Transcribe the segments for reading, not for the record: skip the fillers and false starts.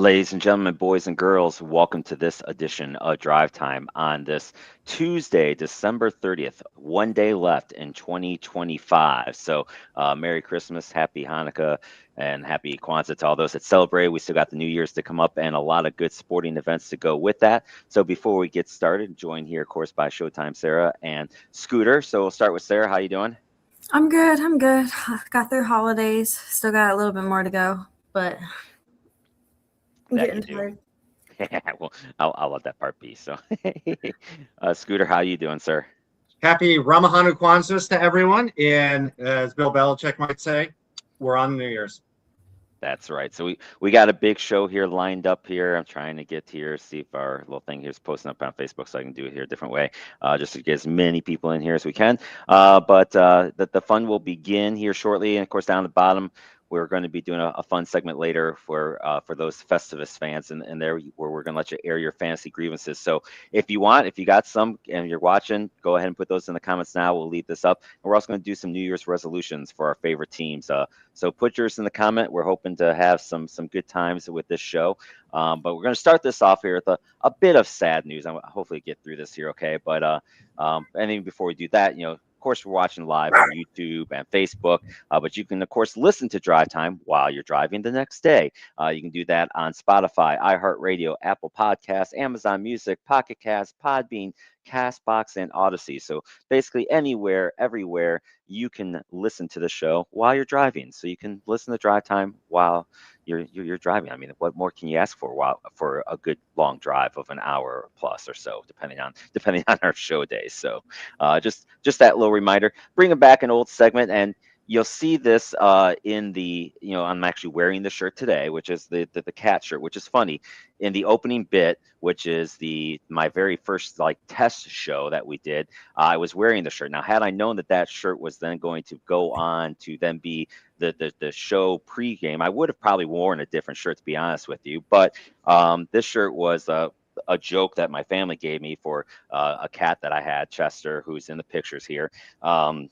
Ladies and gentlemen, boys and girls, welcome to this edition of Drive Time on this Tuesday, December 30th. One day left in 2025. So, Merry Christmas, Happy Hanukkah, and Happy Kwanzaa to all those that celebrate. We still got the New Year's to come up and a lot of good sporting events to go with that. So, before we get started, joined here, of course, by Showtime Sarah and Scooter. So, we'll start with Sarah. How you doing? I'm good. Got through holidays. Still got a little bit more to go, but I'm That you getting do. tired. Well, I'll let that part be. So, Scooter, how you doing, sir? Happy Ramahanu Kwanzaa to everyone. And as Bill Belichick might say, we're on New Year's. That's right. So we got a big show here lined up here. I'm trying to get here, see if our little thing here is posting up on Facebook so I can do it here a different way, just to get as many people in here as we can. But the fun will begin here shortly. And of course, down the bottom, we're going to be doing a fun segment later for those Festivus fans, and there where we're going to let you air your fantasy grievances. So if you want, if you got some and you're watching, go ahead and put those in the comments now. We'll leave this up, and we're also going to do some New Year's resolutions for our favorite teams. So put yours in the comment. We're hoping to have some good times with this show. But we're going to start this off here with a bit of sad news. I'm hopefully get through this here, okay? But and even before we do that, of course, we're watching live on YouTube and Facebook, but you can, of course, listen to Drive Time while you're driving the next day. You can do that on Spotify, iHeartRadio, Apple Podcasts, Amazon Music, Pocket Cast, Podbean, Castbox, and Odyssey. So basically anywhere, everywhere, you can listen to the show while you're driving. So you can listen to Drive Time while you're driving. I mean, what more can you ask for a good long drive of an hour plus or so, depending on our show days. So just that little reminder, bringing back an old segment, and you'll see this in the, I'm actually wearing the shirt today, which is the cat shirt, which is funny. In the opening bit, which is my very first test show that we did, I was wearing the shirt. Now, had I known that shirt was then going to go on to then be the show pregame, I would have probably worn a different shirt, to be honest with you. But this shirt was a joke that my family gave me for a cat that I had, Chester, who's in the pictures here,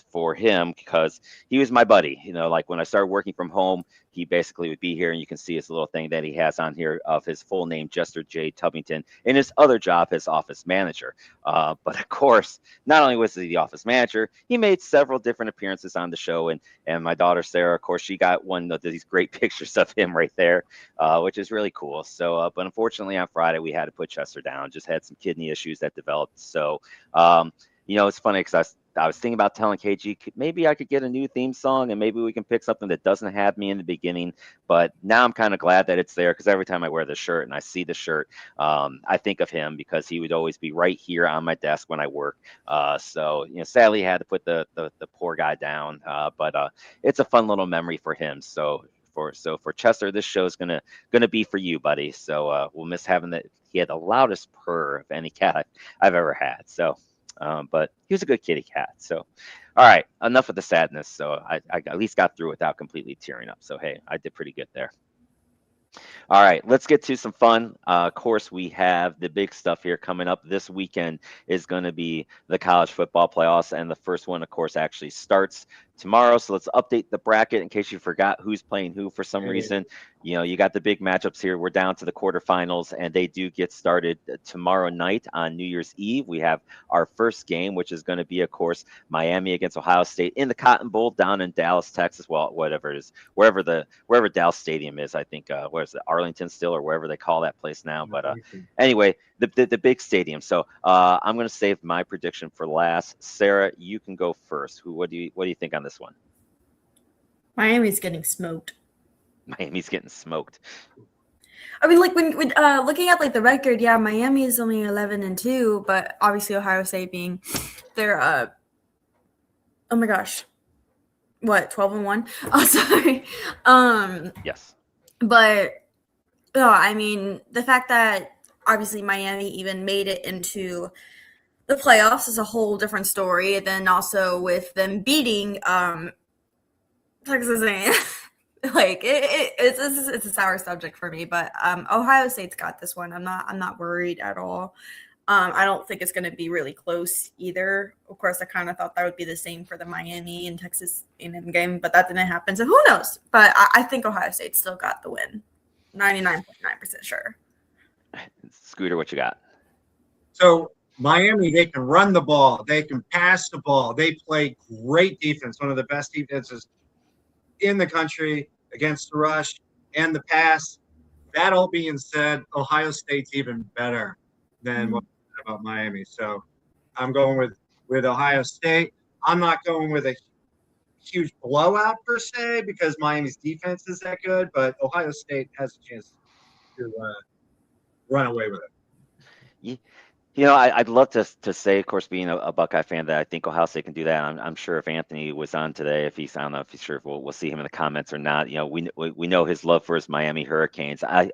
for him, because he was my buddy. Like when I started working from home, he basically would be here, and you can see his little thing that he has on here of his full name, Chester J. Tubbington, and his other job as office manager. But of course, not only was he the office manager, he made several different appearances on the show, and my daughter Sarah, of course, she got one of these great pictures of him right there, which is really cool. So, but unfortunately on Friday we had to put Chester down. Just had some kidney issues that developed. So, it's funny because I was thinking about telling KG maybe I could get a new theme song and maybe we can pick something that doesn't have me in the beginning. But now I'm kind of glad that it's there, because every time I wear the shirt and I see the shirt, I think of him, because he would always be right here on my desk when I work. So sadly I had to put the poor guy down, but it's a fun little memory for him. So for Chester, this show is gonna be for you, buddy. So we'll miss having that. He had the loudest purr of any cat I've ever had. So. But he was a good kitty cat. So, all right, enough of the sadness. So I at least got through without completely tearing up. So, hey, I did pretty good there. All right, let's get to some fun. Of course, we have the big stuff here coming up. This weekend is going to be the college football playoffs, and the first one, of course, actually starts tomorrow. So let's update the bracket in case you forgot who's playing who for some reason. You got the big matchups here. We're down to the quarterfinals, and they do get started tomorrow night on New Year's Eve. We have our first game, which is going to be, of course, Miami against Ohio State in the Cotton Bowl down in Dallas, Texas. Well, whatever it is, wherever Dallas Stadium is, I think. Where's it, Arlington still, or wherever they call that place now? But anyway, the big stadium. So I'm going to save my prediction for last. Sarah, you can go first. What do you think on this one? Miami's getting smoked. Miami's getting smoked. I mean, like when looking at the record, yeah, Miami is only 11-2, but obviously Ohio State being their oh my gosh, what 12-1? Oh, sorry. Yes. But I mean, the fact that obviously Miami even made it into the playoffs is a whole different story. And then also with them beating Texas A&M. It's a sour subject for me, but Ohio State's got this one. I'm not worried at all. I don't think it's going to be really close either. Of course, I kind of thought that would be the same for the Miami and Texas A&M game, but that didn't happen. So who knows? But I think Ohio State still got the win. 99.9% sure. Scooter, what you got? So Miami, they can run the ball, they can pass the ball, they play great defense, one of the best defenses in the country against the rush and the pass. That all being said, Ohio State's even better than what I said about Miami. So I'm going with Ohio State. I'm not going with a huge blowout per se because Miami's defense is that good, but Ohio State has a chance to run away with it. I'd love to say, of course, being a Buckeye fan, that I think Ohio State can do that. I'm sure if Anthony was on today, I don't know if he's sure if we'll see him in the comments or not. We know his love for his Miami Hurricanes. I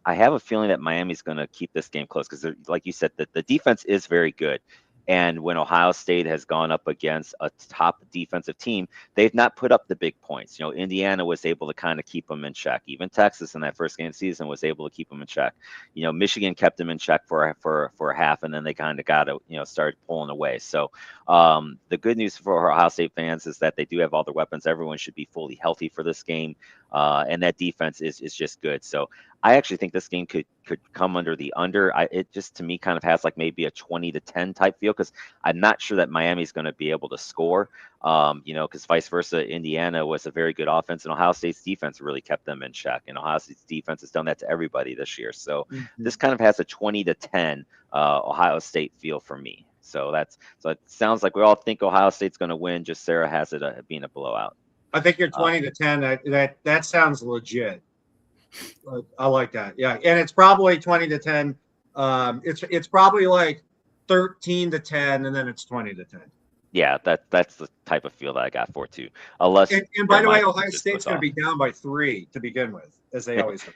have a feeling that Miami's going to keep this game close because, like you said, the defense is very good. And when Ohio State has gone up against a top defensive team, they've not put up the big points. Indiana was able to kind of keep them in check. Even Texas in that first game of the season was able to keep them in check. Michigan kept them in check for a half, and then they kind of got to, started pulling away. So the good news for Ohio State fans is that they do have all their weapons. Everyone should be fully healthy for this game, and that defense is just good. So I actually think this game could come under the under. It just, to me, kind of has like maybe a 20-10 type feel because I'm not sure that Miami's going to be able to score. Because vice versa, Indiana was a very good offense, and Ohio State's defense really kept them in check. And Ohio State's defense has done that to everybody this year. So this kind of has a 20-10 Ohio State feel for me. So it sounds like we all think Ohio State's going to win. Just Sarah has it being a blowout. I think you're 20-10. That sounds legit. I like that. Yeah, and it's probably 20-10. It's probably like 13-10, and then it's 20-10. Yeah, that's the type of feel that I got for too. Unless and by the way, Ohio State's going to be down by 3 to begin with, as they always do.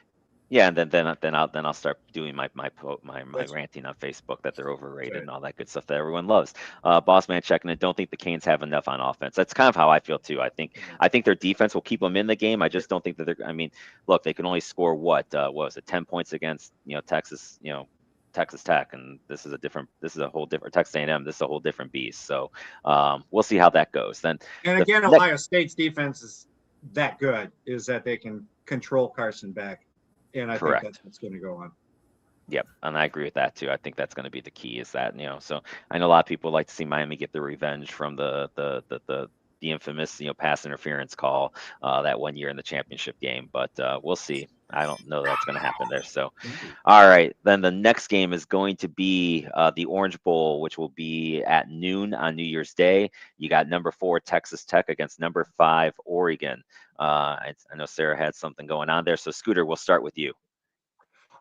Yeah, and then I'll start doing my ranting on Facebook that they're overrated and all that good stuff that everyone loves. Boss man checking in. Don't think the Canes have enough on offense. That's kind of how I feel too. I think their defense will keep them in the game. I just don't think that they're. I mean, look, they can only score what was it, 10 points against Texas, Texas Tech, and this is a whole different Texas A&M. This is a whole different beast. So we'll see how that goes. Then and again, Ohio State's defense is that good, is that they can control Carson back. And I think that's what's going to go on. Yep, and I agree with that too. I think that's going to be the key. Is that so I know a lot of people like to see Miami get the revenge from the infamous pass interference call that one year in the championship game, but we'll see. I don't know that's going to happen there. So, all right, then the next game is going to be the Orange Bowl, which will be at noon on New Year's Day. You got number 4 Texas Tech against number 5 Oregon. I know Sarah had something going on there. So, Scooter, we'll start with you.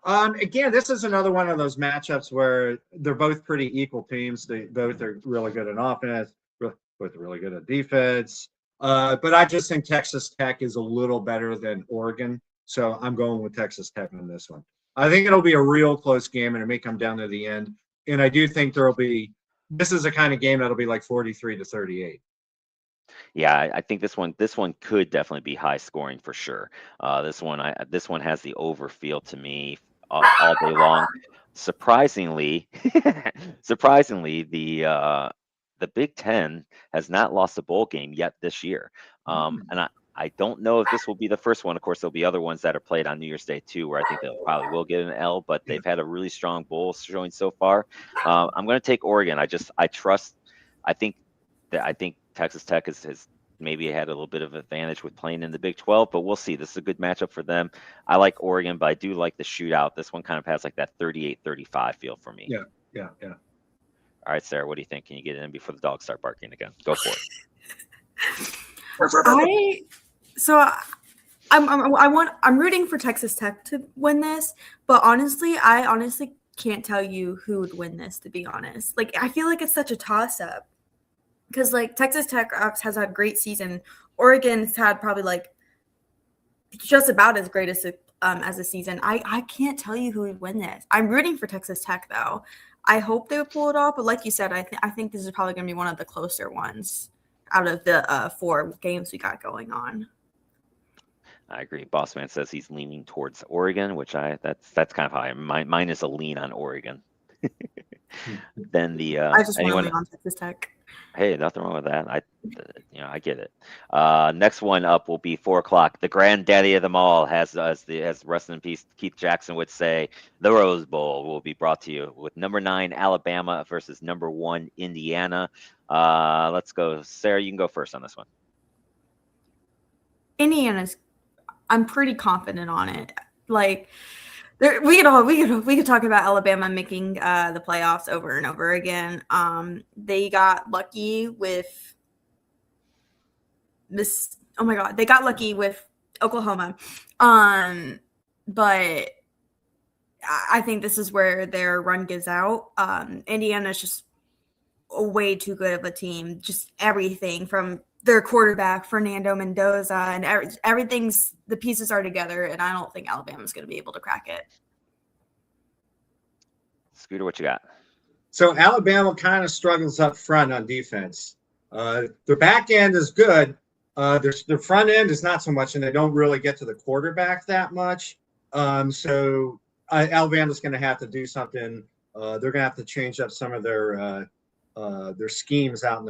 Again, this is another one of those matchups where they're both pretty equal teams. They both are really good in offense, both really good at defense. But I just think Texas Tech is a little better than Oregon. So I'm going with Texas Tech in this one. I think it'll be a real close game, and it may come down to the end. And I do think this is a kind of game that'll be like 43-38. Yeah, I think this one could definitely be high scoring for sure. This one has the over feel to me all day long. Surprisingly, the Big Ten has not lost a bowl game yet this year, and I don't know if this will be the first one. Of course, there'll be other ones that are played on New Year's Day too, where I think they'll probably will get an L, but they've had a really strong bowl showing so far. I'm going to take Oregon. I think Texas Tech has maybe had a little bit of advantage with playing in the Big 12, but we'll see. This is a good matchup for them. I like Oregon, but I do like the shootout. This one kind of has like that 38-35 feel for me. Yeah. All right, Sarah, what do you think? Can you get in before the dogs start barking again? Go for it. I'm rooting for Texas Tech to win this, but I honestly can't tell you who would win this, to be honest. Like, I feel like it's such a toss-up because like Texas Tech has had a great season. Oregon's had probably like just about as great as a season. I can't tell you who would win this. I'm rooting for Texas Tech though. I hope they would pull it off, but like you said, I think this is probably going to be one of the closer ones out of the 4 games we got going on. I agree. Boss man says he's leaning towards Oregon, which that's kind of high. Mine is a lean on Oregon. Then I just want to lean on Texas Tech. Hey, nothing wrong with that. I get it. Next one up will be 4 o'clock. The granddaddy of them all, as rest in peace Keith Jackson would say, the Rose Bowl will be brought to you with number 9 Alabama versus number 1 Indiana. Let's go, Sarah. You can go first on this one. Indiana's, I'm pretty confident on it. Like, we could talk about Alabama making the playoffs over and over again. They got lucky with they got lucky with Oklahoma. But I think this is where their run gives out. Indiana's just way too good of a team. Just everything from their quarterback, Fernando Mendoza, and everything's, the pieces are together, and I don't think Alabama's going to be able to crack it. Scooter, what you got? So Alabama kind of struggles up front on defense. Their back end is good. Their front end is not so much, and they don't really get to the quarterback that much. So Alabama's going to have to do something. They're going to have to change up some of their schemes out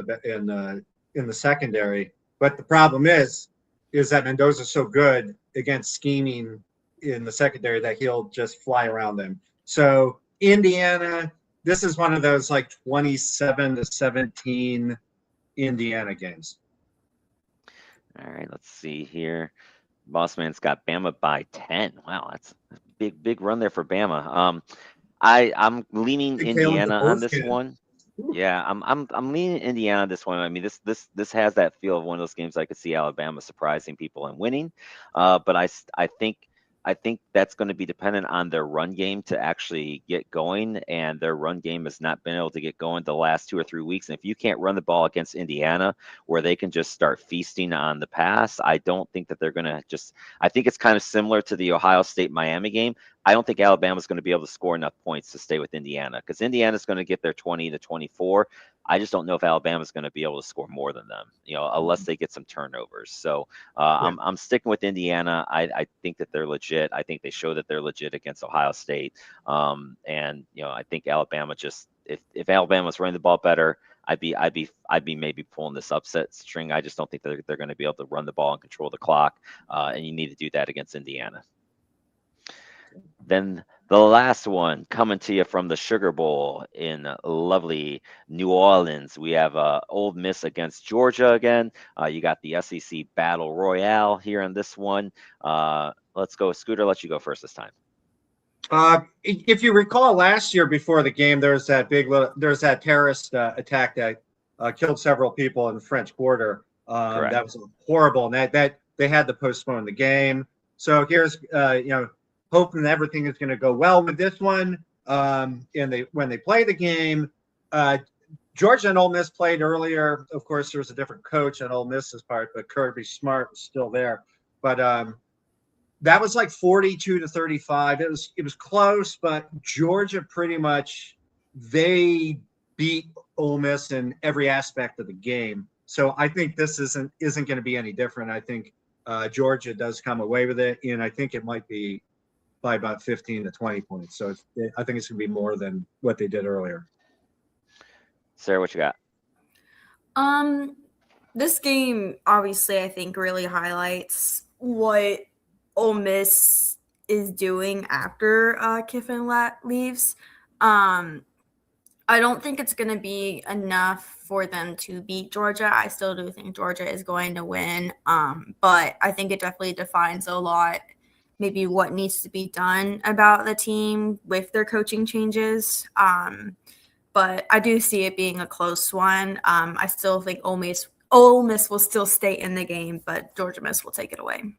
in the secondary. But the problem is that Mendoza's so good against scheming in the secondary that he'll just fly around them. So Indiana, this is one of those like 27-17 Indiana games. All right, let's see here. Bossman's got Bama by 10. Wow, that's a big run there for Bama. I'm leaning Indiana on this one. Yeah, I'm leaning Indiana on this one. I mean, this has that feel of one of those games I could see Alabama surprising people and winning. But I think that's going to be dependent on their run game to actually get going, and their run game has not been able to get going the last 2 or 3 weeks. And if you can't run the ball against Indiana, where they can just start feasting on the pass, I don't think that they're going to just. I think it's kind of similar to the Ohio State-Miami game. I don't think Alabama's going to be able to score enough points to stay with Indiana, because Indiana's going to get their 20 to 24. I just don't know if Alabama's going to be able to score more than them, unless they get some turnovers. So I'm sticking with Indiana. I think that they're legit. I think they show that they're legit against Ohio State. And I think Alabama just, if Alabama's running the ball better, I'd be maybe pulling this upset string. I just don't think they're going to be able to run the ball and control the clock. And you need to do that against Indiana. Then the last one coming to you from the Sugar Bowl in lovely New Orleans. We have Ole Miss against Georgia again. You got the SEC Battle Royale here on this one. Let's go, Scooter. Let you go first this time. If you recall last year before the game, there's that terrorist attack that killed several people in the French Quarter. That was horrible, and that they had to postpone the game. So here's hoping everything is going to go well with this one. And when they play the game, Georgia and Ole Miss played earlier. Of course, there was a different coach on Ole Miss's part, but Kirby Smart was still there. But that was like 42-35. It was close, but Georgia pretty much, they beat Ole Miss in every aspect of the game. So I think this isn't going to be any different. I think Georgia does come away with it, and I think it might be by about 15 to 20 points. So I think it's going to be more than what they did earlier. Sarah, what you got? This game, obviously, I think really highlights what Ole Miss is doing after Kiffin leaves. I don't think it's going to be enough for them to beat Georgia. I still do think Georgia is going to win, but I think it definitely defines a lot maybe what needs to be done about the team with their coaching changes. But I do see it being a close one. I still think Ole Miss will still stay in the game, but Georgia Miss will take it away.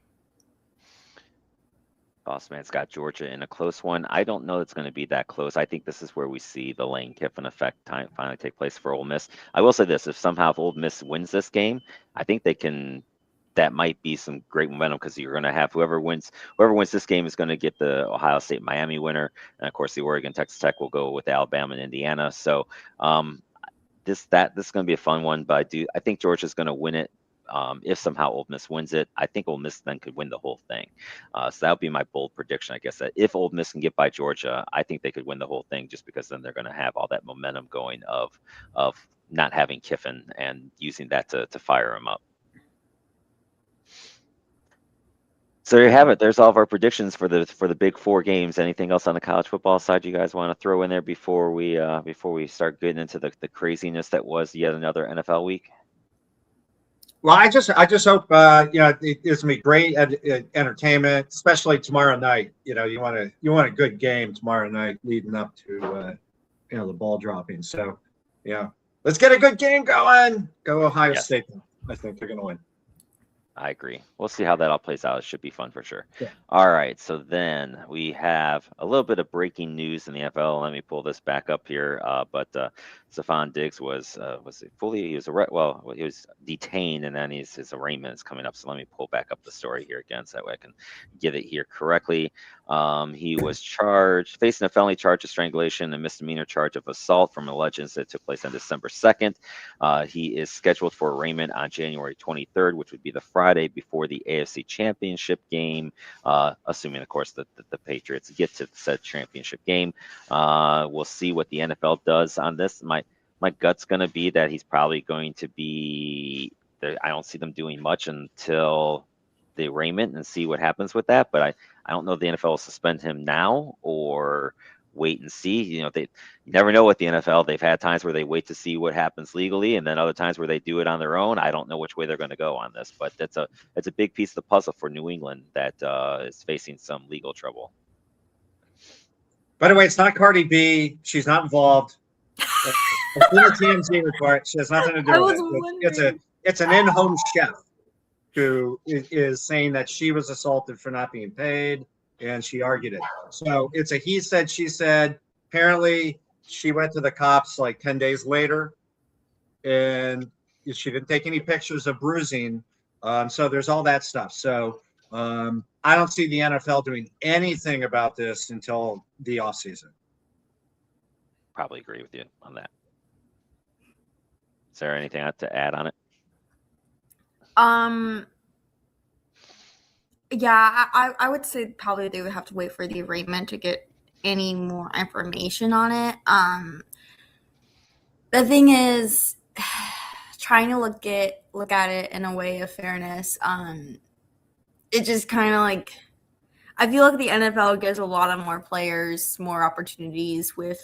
Bossman's got Georgia in a close one. I don't know it's going to be that close. I think this is where we see the Lane Kiffin effect finally take place for Ole Miss. I will say this: if somehow Ole Miss wins this game, I think they can. That might be some great momentum, because you're going to have whoever wins this game is going to get the Ohio State Miami winner, and of course the Oregon Texas Tech will go with Alabama and Indiana. So this is going to be a fun one, but I think Georgia's going to win it If somehow Ole Miss wins it, I think Ole Miss then could win the whole thing. So that would be my bold prediction, I guess, that if Ole Miss can get by Georgia, I think they could win the whole thing, just because then they're going to have all that momentum going of not having Kiffin and using that to fire him up. So there you have it. There's all of our predictions for the big 4 games. Anything else on the college football side you guys want to throw in there before we start getting into the craziness that was yet another NFL week? Well, I just hope it's gonna be great entertainment, especially tomorrow night. You want a good game tomorrow night leading up to the ball dropping. So let's get a good game going. Go Ohio State. I think they're gonna win. I agree. We'll see how that all plays out. It should be fun for sure. Yeah. All right. So then we have a little bit of breaking news in the NFL. Let me pull this back up here. But Stephon Diggs was he was detained, and then his arraignment is coming up. So let me pull back up the story here again so that way I can get it here correctly. He was facing a felony charge of strangulation and misdemeanor charge of assault from alleged incident that took place on December 2nd. He is scheduled for arraignment on January 23rd, which would be the Friday before the AFC Championship game, assuming, of course, that the Patriots get to said championship game. We'll see what the NFL does on this. My gut's going to be that he's probably going to be there. I don't see them doing much until the arraignment and see what happens with that. But I don't know if the NFL will suspend him now or wait and see. You never know with the NFL. They've had times where they wait to see what happens legally, and then other times where they do it on their own. I don't know which way they're going to go on this, but it's a big piece of the puzzle for New England that is facing some legal trouble. By the way, it's not Cardi B. She's not involved. It's in the TMZ report. She has nothing to do with it. It's an in-home chef who is saying that she was assaulted for not being paid, and she argued it. So it's a he said, she said. Apparently, she went to the cops like 10 days later, and she didn't take any pictures of bruising. So there's all that stuff. So I don't see the NFL doing anything about this until the offseason. Probably agree with you on that. Is there anything to add on it? Yeah, I would say probably they would have to wait for the arraignment to get any more information on it. The thing is, trying to look at it in a way of fairness. It just kind of like, I feel like the NFL gives a lot of more players more opportunities with.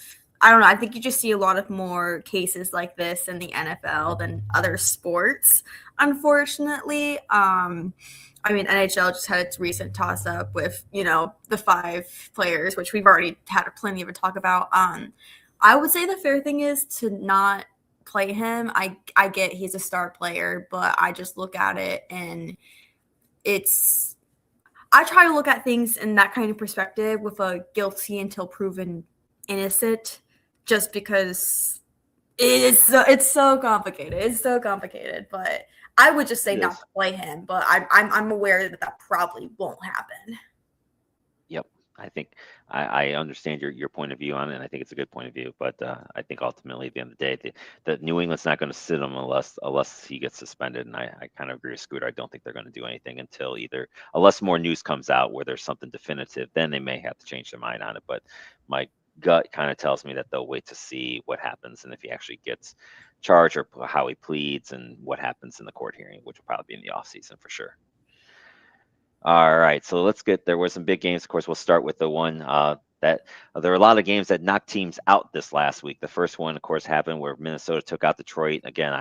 I don't know. I think you just see a lot of more cases like this in the NFL than other sports, unfortunately. NHL just had its recent toss-up with, the 5 players, which we've already had plenty of a talk about. I would say the fair thing is to not play him. I get he's a star player, but I just look at it and I try to look at things in that kind of perspective with a guilty until proven innocent, just because it's so complicated. It's so complicated, but I would just say not to play him, but I'm aware that probably won't happen. Yep. I think I understand your point of view on it, and I think it's a good point of view. But I think ultimately, at the end of the day, the New England's not going to sit him unless he gets suspended. And I kind of agree with Scooter. I don't think they're going to do anything unless more news comes out where there's something definitive. Then they may have to change their mind on it. But my gut kind of tells me that they'll wait to see what happens and if he actually gets charged or how he pleads and what happens in the court hearing, which will probably be in the offseason for sure. All right, so there were some big games. Of course, we'll start with the one that there were a lot of games that knocked teams out this last week. The first one, of course, happened where Minnesota took out Detroit. Again,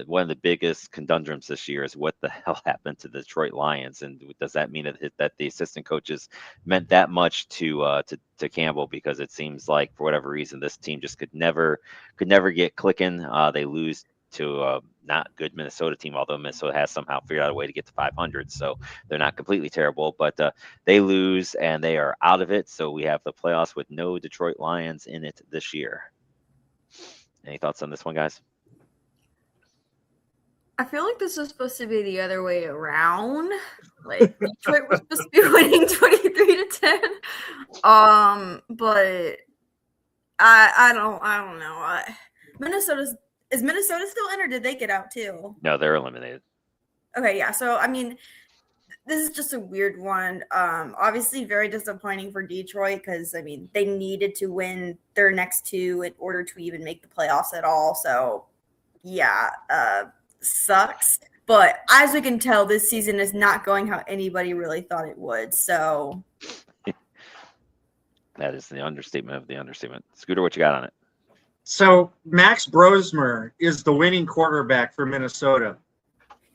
one of the biggest conundrums this year is what the hell happened to the Detroit Lions, and does that mean that the assistant coaches meant that much to Campbell? Because it seems like for whatever reason this team just could never get clicking. They lose to a not good Minnesota team, although Minnesota has somehow figured out a way to get to 500, so they're not completely terrible. But they lose and they are out of it. So we have the playoffs with no Detroit Lions in it this year. Any thoughts on this one, guys? I feel like this was supposed to be the other way around. Like Detroit was supposed to be winning 23-10. But I don't know. Minnesota's is Minnesota still in, or did they get out too? No, they're eliminated. Okay, yeah. So I mean, this is just a weird one. Obviously very disappointing for Detroit because I mean they needed to win their next two in order to even make the playoffs at all. So yeah, sucks. But as we can tell, this season is not going how anybody really thought it would. So that is the understatement of the understatement. Scooter, what you got on it? So Max Brosmer is the winning quarterback for Minnesota,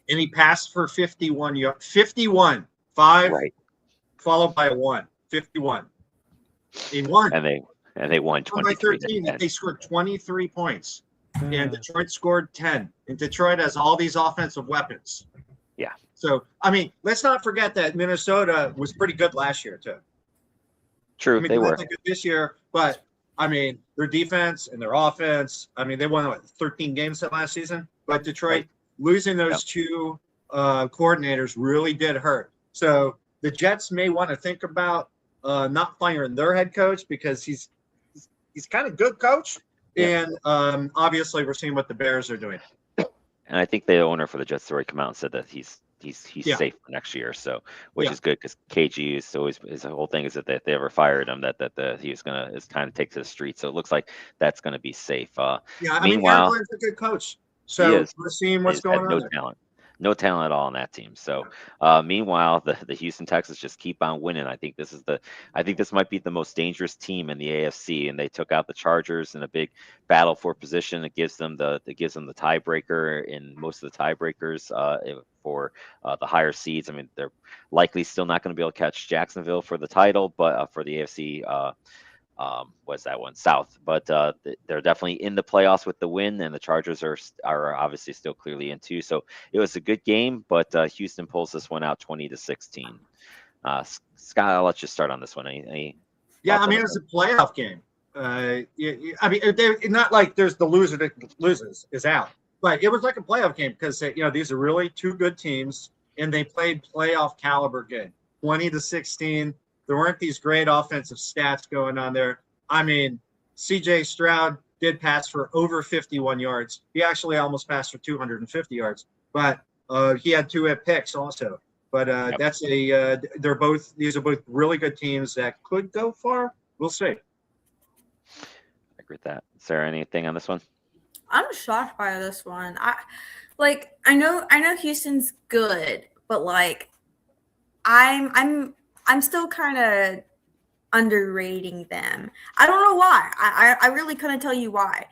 and he passed for 51 yards. 51, 5, Right. followed by a 1. 51. He won. And they won 23. By 13. They scored 23 points, and Detroit scored 10. And Detroit has all these offensive weapons. Yeah. So I mean, let's not forget that Minnesota was pretty good last year too. True, I mean, they were good this year, but I mean, their defense and their offense. I mean, they won 13 games that last season. But Detroit losing those two coordinators really did hurt. So the Jets may want to think about not firing their head coach because he's kind of good coach. Yeah. And obviously, we're seeing what the Bears are doing. And I think the owner for the Jets already come out and said that he's safe for next year, so which is good because KG is always his whole thing is that if they ever fired him that he was gonna kind of take to the street. So it looks like that's gonna be safe. I mean, Aaron's a good coach, so we're seeing what's going on. No talent at all on that team. So meanwhile, the Houston Texans just keep on winning. I think this might be the most dangerous team in the AFC, and they took out the Chargers in a big battle for position. It gives them the tiebreaker in most of the tiebreakers for the higher seeds. I mean, they're likely still not going to be able to catch Jacksonville for the title, but for the AFC. What's that one? South, but they're definitely in the playoffs with the win, and the Chargers are obviously still clearly in too. So it was a good game, but Houston pulls this one out 20-16. Scott, I'll let you start on this one. Any yeah, I mean, it's a playoff game. I mean, they're not like there's the loser that loses is out, but it was like a playoff game because these are really two good teams, and they played playoff caliber game. 20-16. There weren't these great offensive stats going on there. I mean, C.J. Stroud did pass for over 51 yards. He actually almost passed for 250 yards, but he had 2 picks also. But these are both really good teams that could go far. We'll see. I agree with that. Sarah, anything on this one? I'm shocked by this one. I know Houston's good, but like I'm still kind of underrating them. I don't know why. I really couldn't tell you why.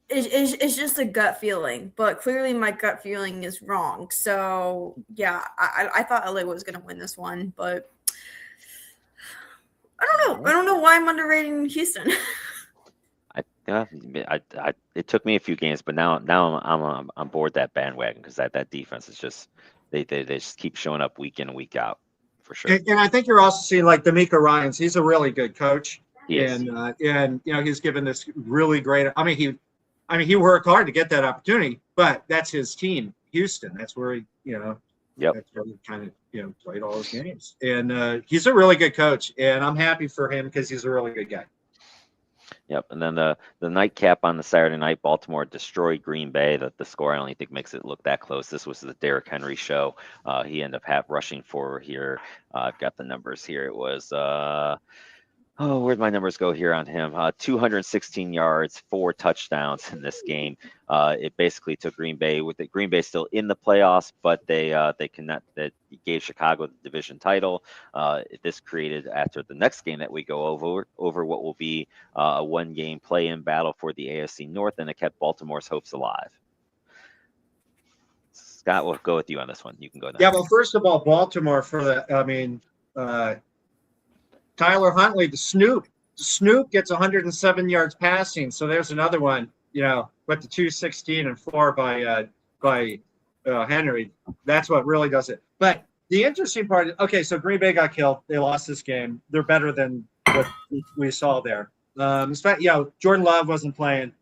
It's just a gut feeling, but clearly my gut feeling is wrong. So yeah, I thought LA was gonna win this one, but I don't know. I don't know why I'm underrating Houston. It took me a few games, but now I'm on board that bandwagon because that defense is just they just keep showing up week in and week out. For sure. And I think you're also seeing like D'Amico Ryans. He's a really good coach, and he's given this really great. I mean he worked hard to get that opportunity, but that's his team, Houston. That's where he that's where he kind of played all his games, and he's a really good coach, and I'm happy for him because he's a really good guy. Yep, and then the nightcap on the Saturday night, Baltimore destroyed Green Bay. The score I don't think makes it look that close. This was the Derrick Henry show. He ended up rushing for here. I've got the numbers here. It was where'd my numbers go here on him? 216 yards, 4 touchdowns in this game. It basically took Green Bay Green Bay still in the playoffs, but they gave Chicago the division title. This created after the next game that we go over what will be a 1-game play-in battle for the AFC North, and it kept Baltimore's hopes alive. Scott, we'll go with you on this one. You can go next. Yeah, well, first of all, Baltimore Tyler Huntley, the Snoop gets 107 yards passing. So there's another one, with the 216 and 4 by Henry. That's what really does it. But the interesting part is, okay, so Green Bay got killed. They lost this game. They're better than what we saw there. Jordan Love wasn't playing.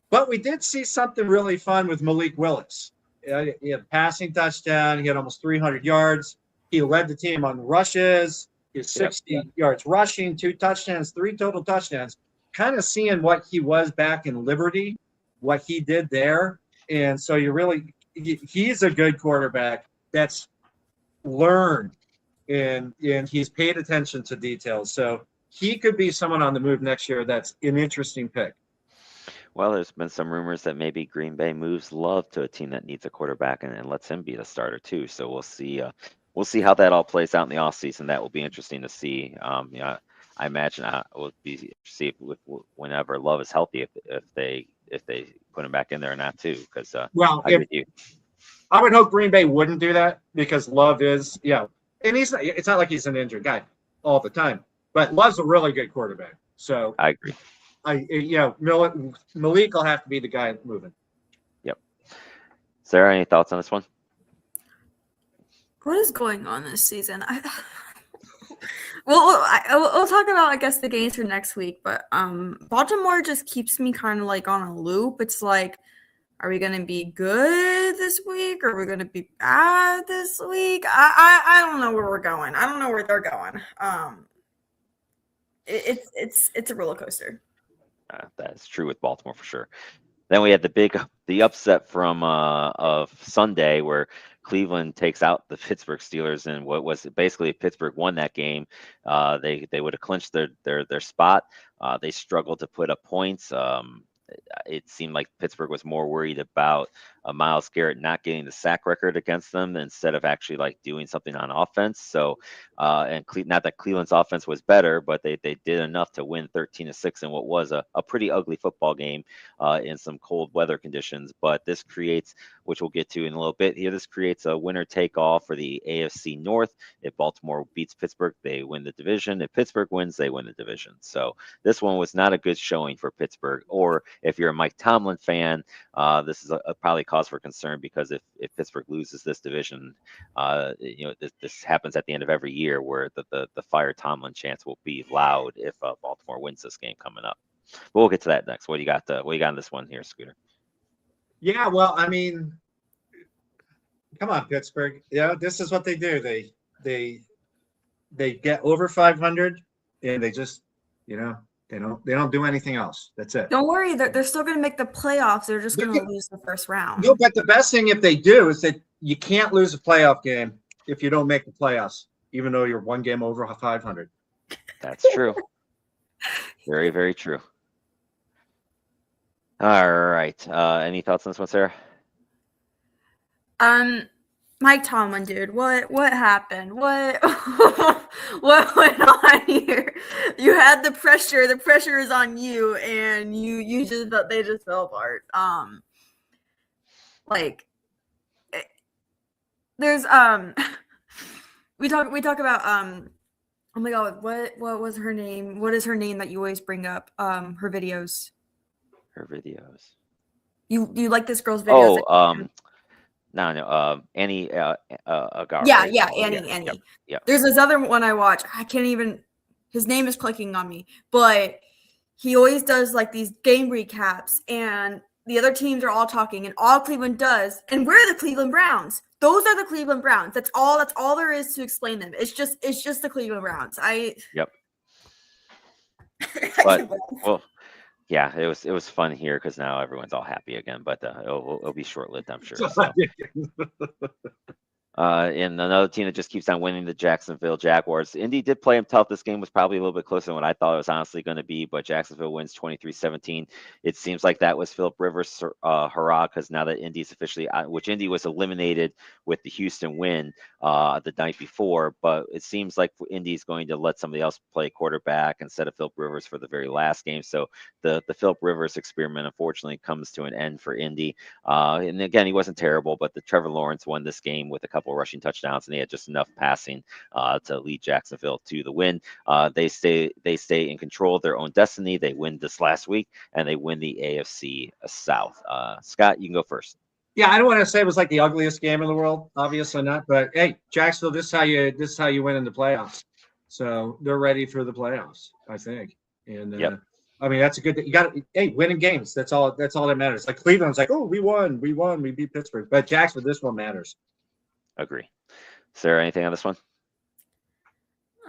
But we did see something really fun with Malik Willis. He had a passing touchdown. He had almost 300 yards. He led the team on rushes. He has 60 yards rushing, 2 touchdowns, 3 total touchdowns. Kind of seeing what he was back in Liberty. what he did there. And so he's a good quarterback that's learned and he's paid attention to details. So he could be someone on the move next year. That's an interesting pick. Well, there's been some rumors that maybe Green Bay moves Love to a team that needs a quarterback and lets him be the starter too. So we'll see. We'll see how that all plays out in the offseason. That will be interesting to see. I imagine we'll see whenever Love is healthy if they put him back in there or not too. Because well, I would hope Green Bay wouldn't do that because Love is and it's not like he's an injured guy all the time, but Love's a really good quarterback. So I agree. Malik will have to be the guy moving. Yep. Sarah, any thoughts on this one? What is going on this season? We'll talk about, I guess, the games for next week. But Baltimore just keeps me kind of like on a loop. It's like, are we going to be good this week? Or are we going to be bad this week? I don't know where we're going. I don't know where they're going. It's a roller coaster. That's true with Baltimore for sure. Then we had the upset from of Sunday where Cleveland takes out the Pittsburgh Steelers, and what was basically if Pittsburgh won that game, they would have clinched their spot. They struggled to put up points. It seemed like Pittsburgh was more worried about Myles Garrett not getting the sack record against them instead of actually like doing something on offense. So, and not that Cleveland's offense was better, but they did enough to win 13-6 in what was a pretty ugly football game in some cold weather conditions. But this creates, which we'll get to in a little bit here, this creates a winner take all for the AFC North. If Baltimore beats Pittsburgh, they win the division. If Pittsburgh wins, they win the division. So this one was not a good showing for Pittsburgh. Or if you're a Mike Tomlin fan, this is probably cause for concern because if Pittsburgh loses this division, this happens at the end of every year where the fire Tomlin chants will be loud if Baltimore wins this game coming up. But we'll get to that next. What do you got? What do you got on this one here, Scooter? Yeah, well, I mean, come on, Pittsburgh. Yeah, this is what they do. They get over 500, and they just, they don't do anything else. That's it. Don't worry, they're still going to make the playoffs. They're just going to lose the first round. No, but the best thing if they do is that you can't lose a playoff game if you don't make the playoffs, even though you're one game over 500. That's true. Very, very true. All right. Any thoughts on this one, Sarah? Mike Tomlin, dude, what happened? What what went on here? You had the pressure. The pressure is on you, and you just they just fell apart. There's we talk about oh my god, what was her name? What is her name that you always bring up? Her videos. Her videos. You like this girl's videos? Oh, no, Annie Agar. Yeah, right? yeah, Annie. Yep. There's this other one I watch. I can't even. His name is clicking on me, but he always does like these game recaps, and the other teams are all talking, and all Cleveland does, and we're the Cleveland Browns. Those are the Cleveland Browns. That's all there is to explain them. It's just the Cleveland Browns. Yep. But well. Yeah, it was fun here because now everyone's all happy again, but it'll be short-lived, I'm sure. So. And another team that just keeps on winning, the Jacksonville Jaguars. Indy did play them tough. This game was probably a little bit closer than what I thought it was honestly going to be, but Jacksonville wins 23-17. It seems like that was Philip Rivers' hurrah because now that Indy's officially out, which Indy was eliminated with the Houston win the night before, but it seems like Indy's going to let somebody else play quarterback instead of Philip Rivers for the very last game. So the Philip Rivers experiment unfortunately comes to an end for Indy. And again, he wasn't terrible, but the Trevor Lawrence won this game with a couple rushing touchdowns, and they had just enough passing to lead Jacksonville to the win. They stay in control of their own destiny. They win this last week, and they win the AFC South. Scott, you can go first. Yeah, I don't want to say it was like the ugliest game in the world, obviously not. But hey, Jacksonville, this is how you win in the playoffs. So they're ready for the playoffs, I think. And yep. I mean, that's a good thing. You got winning games. That's all that matters. Like Cleveland's like, oh, we won, we beat Pittsburgh. But Jacksonville, this one matters. Agree. Sarah, anything on this one?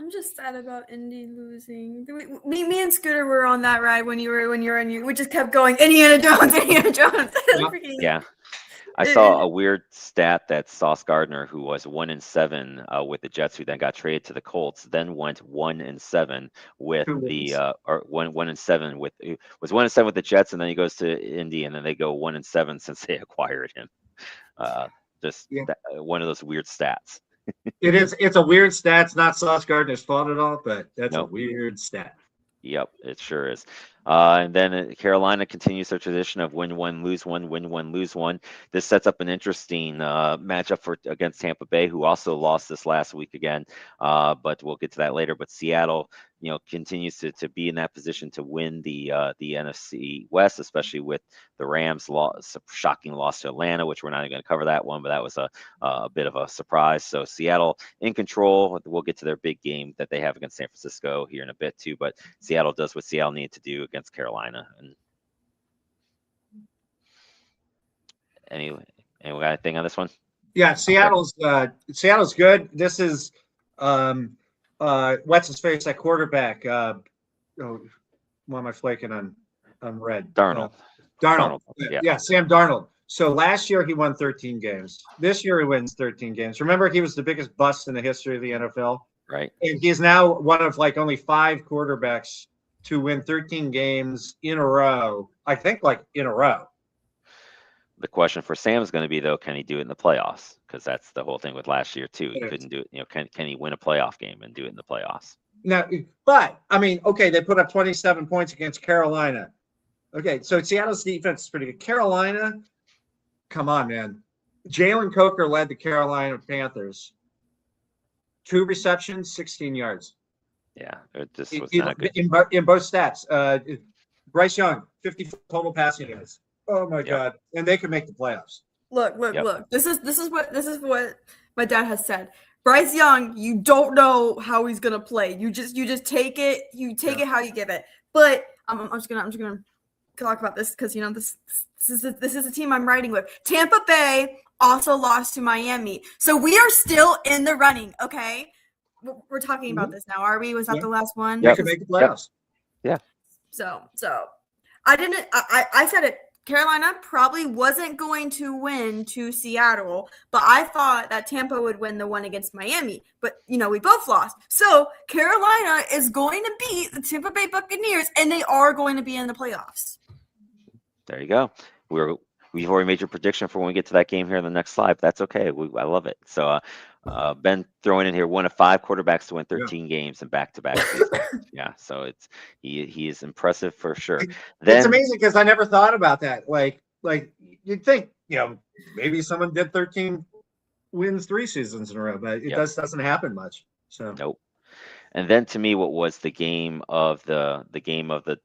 I'm just sad about Indy losing. Me and Scooter were on that ride when you were in you. We just kept going. Indiana Jones, Indiana Jones. Yeah. I saw a weird stat that Sauce Gardner, who was 1-7 with the Jets, who then got traded to the Colts, then went 1-7 with the or 1-7 with was 1-7 with the Jets, and then he goes to Indy, and then they go 1-7 since they acquired him. One of those weird stats. It is. It's a weird stat. It's not Sauce Gardner's fault at all, but that's a weird stat. Yep, it sure is. And then Carolina continues their tradition of win one, lose one, win one, lose one. This sets up an interesting matchup against Tampa Bay, who also lost this last week again. But we'll get to that later. But Seattle, continues to be in that position to win the NFC West, especially with the Rams' shocking loss to Atlanta, which we're not going to cover that one, but that was a bit of a surprise. So Seattle in control. We'll get to their big game that they have against San Francisco here in a bit too. But Seattle does what Seattle needed to do against Carolina. And anyone got anything on this one? Yeah, Seattle's good. This is what's his face at quarterback? Why am I flaking on red? Darnold. Darnold. Yeah, Sam Darnold. So last year he won 13 games. This year he wins 13 games. Remember, he was the biggest bust in the history of the NFL. Right. And he's now one of only 5 quarterbacks to win 13 games in a row. I think in a row. The question for Sam is going to be, though, can he do it in the playoffs? Because that's the whole thing with last year too. He couldn't do it. Can he win a playoff game and do it in the playoffs? No, but I mean, okay, they put up 27 points against Carolina. Okay, so Seattle's defense is pretty good. Carolina, come on, man. Jalen Coker led the Carolina Panthers. 2 receptions, 16 yards. Yeah, it just was not good. In both stats. Bryce Young, 50 total passing yards. Oh my God! And they could make the playoffs. Look! This is what my dad has said. Bryce Young, you don't know how he's gonna play. You just take it. You take it how you give it. But I'm just gonna talk about this because this is a team I'm riding with. Tampa Bay also lost to Miami, so we are still in the running. Okay, we're talking about this now, are we? Was that the last one? They could make the playoffs. Yeah. So I didn't. I said it. Carolina probably wasn't going to win to Seattle, but I thought that Tampa would win the one against Miami. But, we both lost. So Carolina is going to beat the Tampa Bay Buccaneers, and they are going to be in the playoffs. There you go. We've already made your prediction for when we get to that game here in the next slide. But that's okay. I love it. So Ben throwing in here, one of 5 quarterbacks to win 13 games in back-to-back seasons. Yeah, so he is impressive for sure. It's amazing because I never thought about that. Like you'd think, maybe someone did 13 wins 3 seasons in a row, but it doesn't happen much. So nope. And then to me, what was the game of the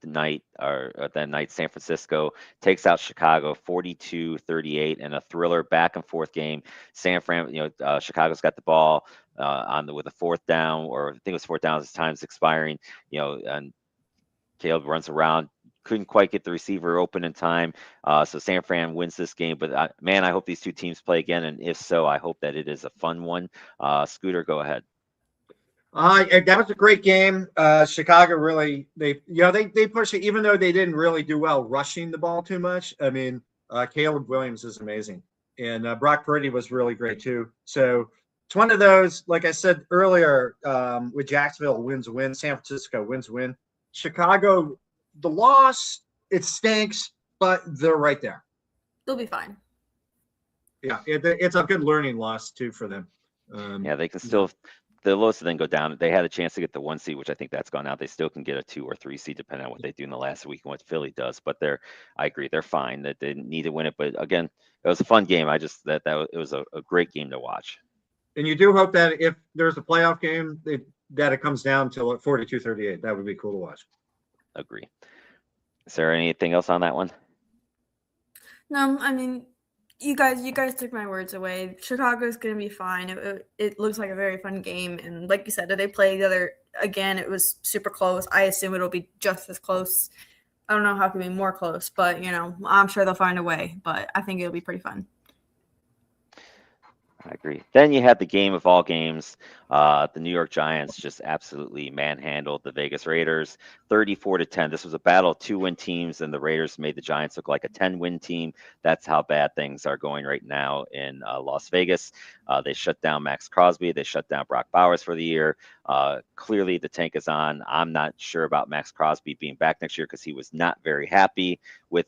night or that night? San Francisco takes out Chicago 42-38 in a thriller back and forth game. Chicago's got the ball with a 4th down, or I think it was 4th down as time's expiring. And Caleb runs around, couldn't quite get the receiver open in time. So San Fran wins this game. But I hope these 2 teams play again, and if so, I hope that it is a fun one. Scooter, go ahead. That was a great game. Chicago really they pushed it, even though they didn't really do well rushing the ball too much. I mean, Caleb Williams is amazing, and Brock Purdy was really great too. So it's one of those, like I said earlier, with Jacksonville wins a win, San Francisco wins a win. Chicago, the loss, it stinks, but they're right there. They'll be fine. Yeah, it's a good learning loss too for them. They can still. The lowest then go down. They had a chance to get the 1 seed, which I think that's gone out. They still can get a 2 or 3 seed depending on what they do in the last week and what Philly does. But I agree, they're fine. That they need to win it. But again, it was a fun game. It was a great game to watch. And you do hope that if there's a playoff game, that it comes down to 42-38. That would be cool to watch. Agree. Is there anything else on that one? No, I mean, you guys took my words away. Chicago's going to be fine. It looks like a very fun game. And like you said, if they play together again, it was super close. I assume it'll be just as close. I don't know how it can be more close, but, I'm sure they'll find a way. But I think it'll be pretty fun. I agree. Then you had the game of all games. The New York Giants just absolutely manhandled the Vegas Raiders, 34-10. This was a battle of 2-win teams, and the Raiders made the Giants look like a 10-win team. That's how bad things are going right now in Las Vegas. They shut down Max Crosby. They shut down Brock Bowers for the year. Clearly, the tank is on. I'm not sure about Max Crosby being back next year because he was not very happy with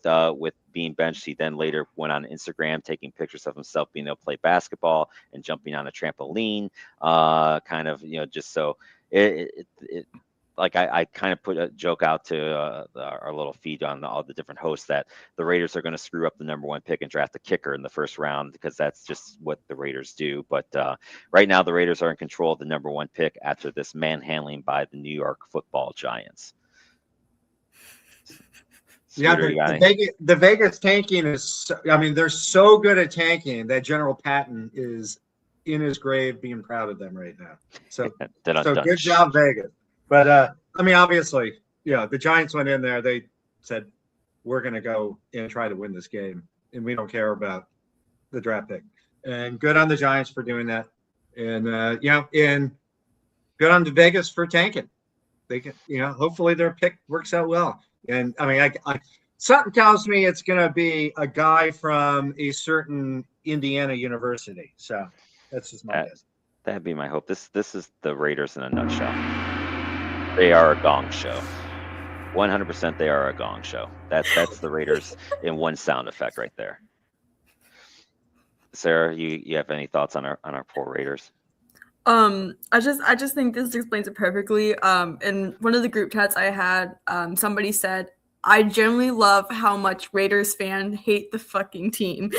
being benched. He then later went on Instagram taking pictures of himself being able to play basketball and jumping on a trampoline, kind of, just so it like I kind of put a joke out to our little feed on all the different hosts that the Raiders are going to screw up the number 1 pick and draft a kicker in the first round because that's just what the Raiders do. But right now, the Raiders are in control of the number 1 pick after this manhandling by the New York Football Giants. Scooter, the Vegas tanking is, they're so good at tanking that General Patton is in his grave being proud of them right now. So, good job, Vegas. But, obviously, the Giants went in there. They said, we're going to go and try to win this game, and we don't care about the draft pick. And good on the Giants for doing that. And, and good on the Vegas for tanking. They can, hopefully their pick works out well. And, something tells me it's going to be a guy from a certain Indiana university. So that's just my guess. That'd be my hope. This is the Raiders in a nutshell. They are a gong show. 100% they are a gong show. That's the Raiders in one sound effect right there. Sarah, you have any thoughts on our poor Raiders? I just think this explains it perfectly. In one of the group chats I had, somebody said, I generally love how much Raiders fans hate the fucking team.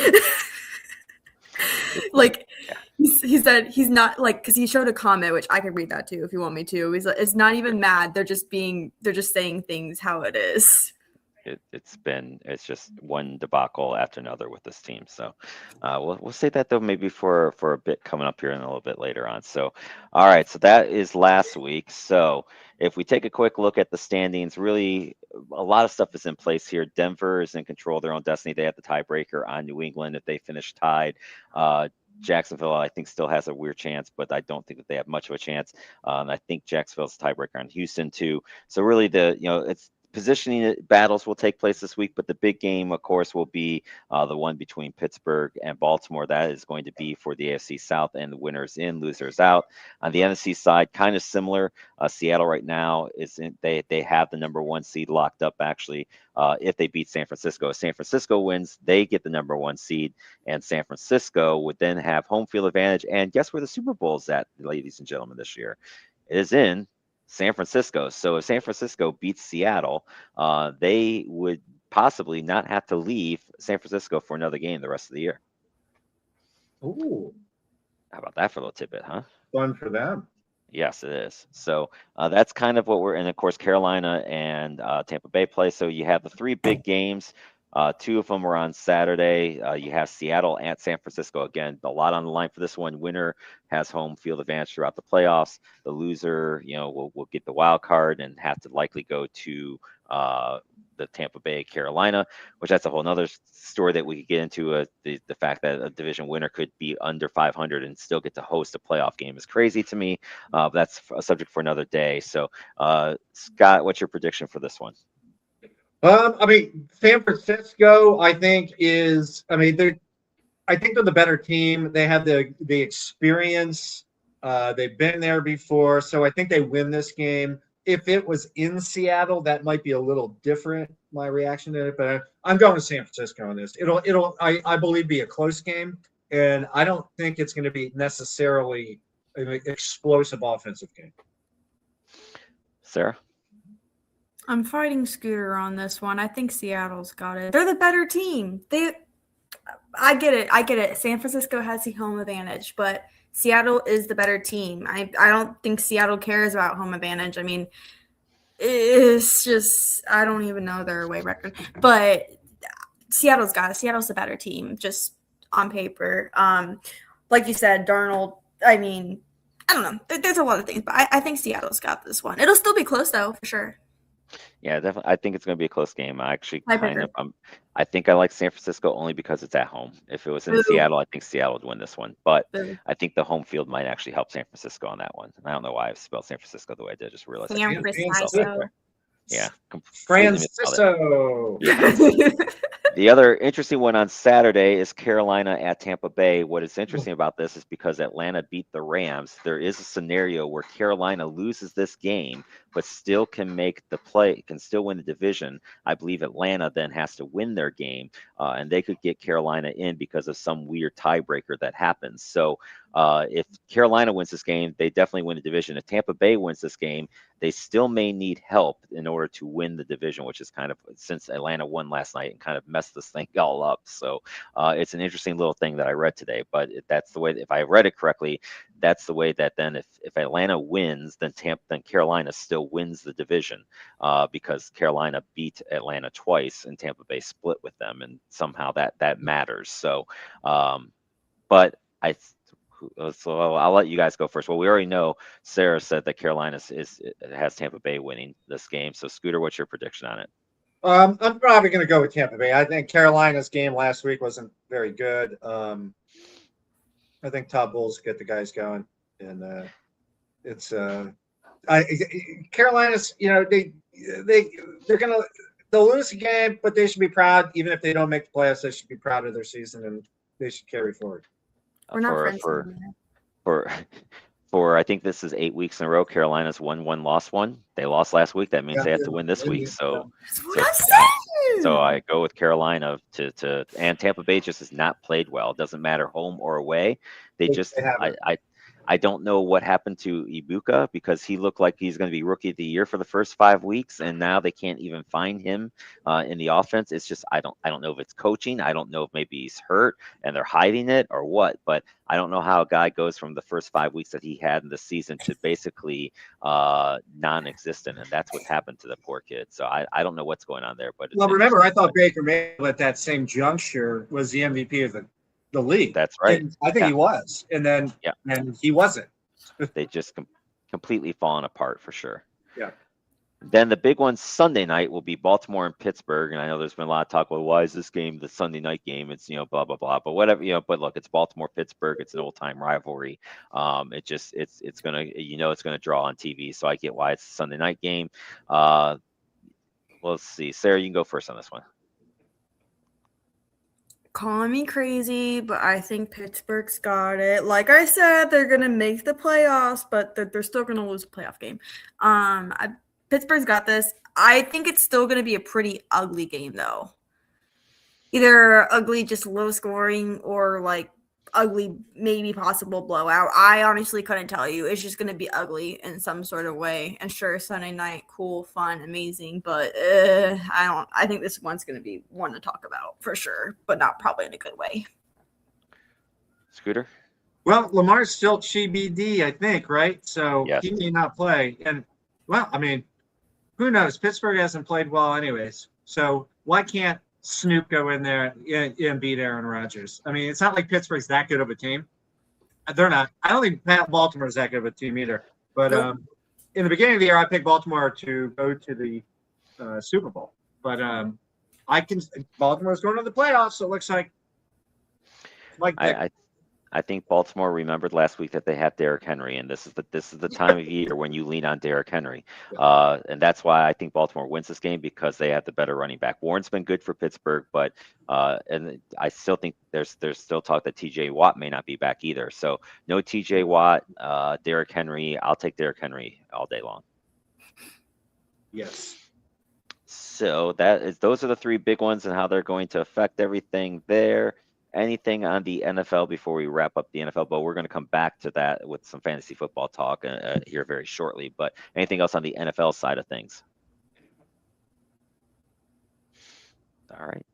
Like, he said he's not, like, because he showed a comment, which I could read that too if you want me to. He's like, it's not even mad. They're just saying things how it is. It's just one debacle after another with this team. So we'll say that though maybe for a bit coming up here and a little bit later on. So all right, so that is last week. So if we take a quick look at the standings, really a lot of stuff is in place here. Denver is in control of their own destiny. They have the tiebreaker on New England if they finish tied. Jacksonville, I think, still has a weird chance, but I don't think that they have much of a chance. I think Jacksonville's tiebreaker on Houston too. So really, it's positioning battles will take place this week, but the big game, of course, will be the one between Pittsburgh and Baltimore. That is going to be for the AFC South, and the winners in, losers out. On the NFC side, kind of similar. Seattle right now they have the number 1 seed locked up. Actually, if they beat San Francisco, if San Francisco wins, they get the number 1 seed, and San Francisco would then have home field advantage. And guess where the Super Bowl is at, ladies and gentlemen, this year? It is in San Francisco. So if San Francisco beats Seattle, they would possibly not have to leave San Francisco for another game the rest of the year. Ooh. How about that for a little tidbit, huh? Fun for them. Yes, it is. So that's kind of what we're in. Of course, Carolina and Tampa Bay play. So you have the 3 big games. 2 of them are on Saturday. You have Seattle at San Francisco. Again, a lot on the line for this one. Winner has home field advantage throughout the playoffs. The loser, will get the wild card and have to likely go to the Tampa Bay, Carolina, which that's a whole nother story that we could get into. The fact that a division winner could be under 500 and still get to host a playoff game is crazy to me. But that's a subject for another day. So, Scott, what's your prediction for this one? San Francisco, I think they're the better team. They have the experience. They've been there before, so I think they win this game. If it was in Seattle, that might be a little different, my reaction to it, but I'm going to San Francisco on this. I believe, be a close game, and I don't think it's going to be necessarily an explosive offensive game. Sarah? I'm fighting Scooter on this one. I think Seattle's got it. They're the better team. I get it. San Francisco has the home advantage, but Seattle is the better team. I don't think Seattle cares about home advantage. It's just, I don't even know their away record. But Seattle's got it. Seattle's the better team, just on paper. Like you said, Darnold, I don't know. There's a lot of things, but I think Seattle's got this one. It'll still be close, though, for sure. Yeah, definitely. I think it's going to be a close game. I actually kind Tiebreaker. of, I think I like San Francisco only because it's at home. If it was in Boo. Seattle, I think Seattle would win this one. But Boo. I think the home field might actually help San Francisco on that one. I don't know why I spelled San Francisco the way I did. I just realized I San completely spelled that Francisco. there. Yeah, completely misspelled it. Francisco. Yeah. The other interesting one on Saturday is Carolina at Tampa Bay. What is interesting about this is because Atlanta beat the Rams, there is a scenario where Carolina loses this game, but still can make the play, can still win the division. I believe Atlanta then has to win their game, and they could get Carolina in because of some weird tiebreaker that happens. So if Carolina wins this game, they definitely win the division. If Tampa Bay wins this game, they still may need help in order to win the division, which is kind of, since Atlanta won last night and kind of messed this thing all up. So it's an interesting little thing that I read today, but that's the way, if I read it correctly, that's the way that then if Atlanta wins, then Carolina still wins the division because Carolina beat Atlanta twice and Tampa Bay split with them, and somehow that matters. So, but so I'll let you guys go first. Well, we already know Sarah said that Carolina has Tampa Bay winning this game. So, Scooter, what's your prediction on it? I'm probably going to go with Tampa Bay. I think Carolina's game last week wasn't very good. I think Todd Bowles get the guys going, and it's Carolina's. They're gonna they'll lose a game, but they should be proud. Even if they don't make the playoffs, they should be proud of their season, and they should carry forward. We're not for friends for anymore. for for I think this is 8 weeks in a row. Carolina's won one, lost one. They lost last week. That means Yeah, they have to win this week. yeah. So That's so what I'm saying. so I go with Carolina and Tampa Bay just has not played well. It doesn't matter home or away. They just They haven't. I don't know what happened to Ibuka because he looked like he's going to be rookie of the year for the first 5 weeks, and now they can't even find him in the offense. It's just I don't know if it's coaching. I don't know if maybe he's hurt and they're hiding it or what. But I don't know how a guy goes from the first 5 weeks that he had in the season to basically non-existent, and that's what's happened to the poor kid. So I don't know what's going on there. But Well, remember, I thought Baker Mayfield at that same juncture was the MVP of the league. That's right. And I think he was, and then and he wasn't. They just completely fallen apart for sure. Yeah. Then the big one Sunday night will be Baltimore and Pittsburgh, and I know there's been a lot of talk about why is this game the Sunday night game? It's blah blah blah, but whatever But look, it's Baltimore Pittsburgh. It's an old time rivalry. It's gonna it's gonna draw on TV, so I get why it's a Sunday night game. Let's see, Sarah, you can go first on this one. Call me crazy, but I think Pittsburgh's got it. Like I said, they're gonna make the playoffs, but they're still gonna lose a playoff game. Pittsburgh's got this. I think it's still gonna be a pretty ugly game, though. Either ugly, just low scoring, or like ugly, maybe possible blowout. I honestly couldn't tell you. It's just gonna be ugly in some sort of way. And sure, Sunday night, cool, fun, amazing, but I think this one's gonna be one to talk about for sure, but not probably in a good way. Scooter? Well, Lamar's still TBD, I think, right? So yes. He may not play. And well, I mean, who knows? Pittsburgh hasn't played well, anyways. So why can't Snoop go in there and beat Aaron Rodgers? I mean, it's not like Pittsburgh's that good of a team. They're not. I don't think Baltimore's that good of a team either. But in the beginning of the year, I picked Baltimore to go to the Super Bowl. But Baltimore's going to the playoffs, so it looks like I think Baltimore remembered last week that they had Derrick Henry, and this is the time of year when you lean on Derrick Henry, and that's why I think Baltimore wins this game because they have the better running back. Warren's been good for Pittsburgh, but and I still think there's still talk that T.J. Watt may not be back either. So no T.J. Watt, Derrick Henry. I'll take Derrick Henry all day long. Yes. So those are the three big ones and how they're going to affect everything there. Anything on the NFL before we wrap up the NFL? But we're going to come back to that with some fantasy football talk here very shortly. But anything else on the NFL side of things? All right.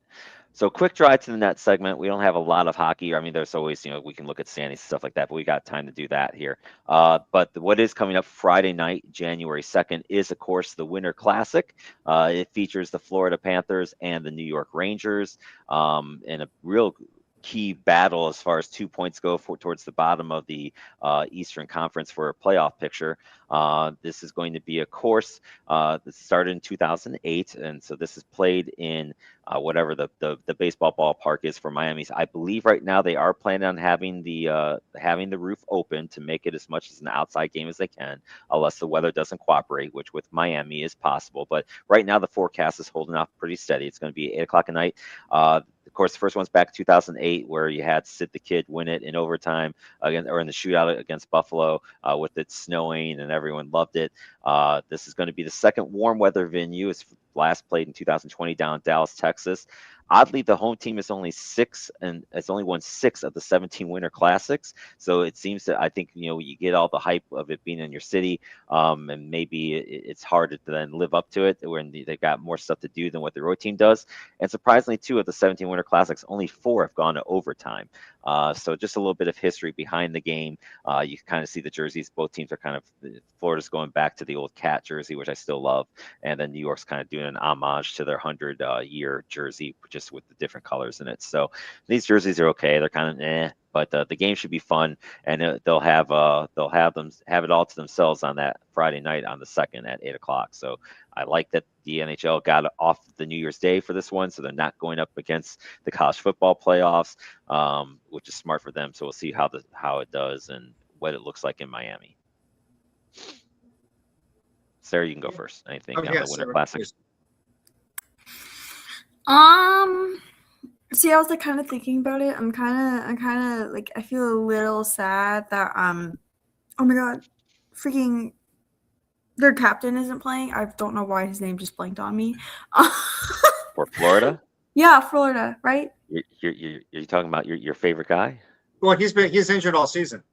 So quick drive to the net segment. We don't have a lot of hockey. I mean, there's always, we can look at standings and stuff like that, but we got time to do that here. But what is coming up Friday night, January 2nd, is, of course, the Winter Classic. It features the Florida Panthers and the New York Rangers in a real marquee battle as far as 2 points go towards the bottom of the Eastern Conference for a playoff picture. This is going to be a course that started in 2008, and so this is played in whatever the baseball ballpark is for Miami's. I believe right now they are planning on having the roof open to make it as much as an outside game as they can, unless the weather doesn't cooperate, which with Miami is possible. But right now the forecast is holding up pretty steady. It's going to be 8 o'clock at night. Of course, the first one's back in 2008, where you had Sid the Kid win it in overtime again, or in the shootout against Buffalo, with it snowing and everyone loved it. This is going to be the second warm weather venue. It's last played in 2020 down in Dallas, Texas. Oddly, the home team is only it's only won 6 of the 17 Winter Classics. So it seems that I think, you get all the hype of it being in your city, and maybe it's hard to then live up to it when they've got more stuff to do than what the road team does. And surprisingly, 2 of the 17 Winter Classics, only 4 have gone to overtime. So just a little bit of history behind the game. You kind of see the jerseys. Both teams are kind of, Florida's going back to the old Cat jersey, which I still love. And then New York's kind of doing an homage to their 100-year jersey, just with the different colors in it. So these jerseys are okay. They're kind of but the game should be fun, and they'll have it all to themselves on that Friday night on the 2nd at 8 o'clock. So I like that the NHL got off the New Year's Day for this one, so they're not going up against the college football playoffs, which is smart for them. So we'll see how it does and what it looks like in Miami. Sarah, you can go first. Anything on the Winter Classic? See, I was like kind of thinking about it. I'm kind of like, I feel a little sad that oh my god, freaking their captain isn't playing. I don't know why his name just blanked on me. For Florida? Yeah, Florida, right? You're talking about your favorite guy? Well, he's injured all season.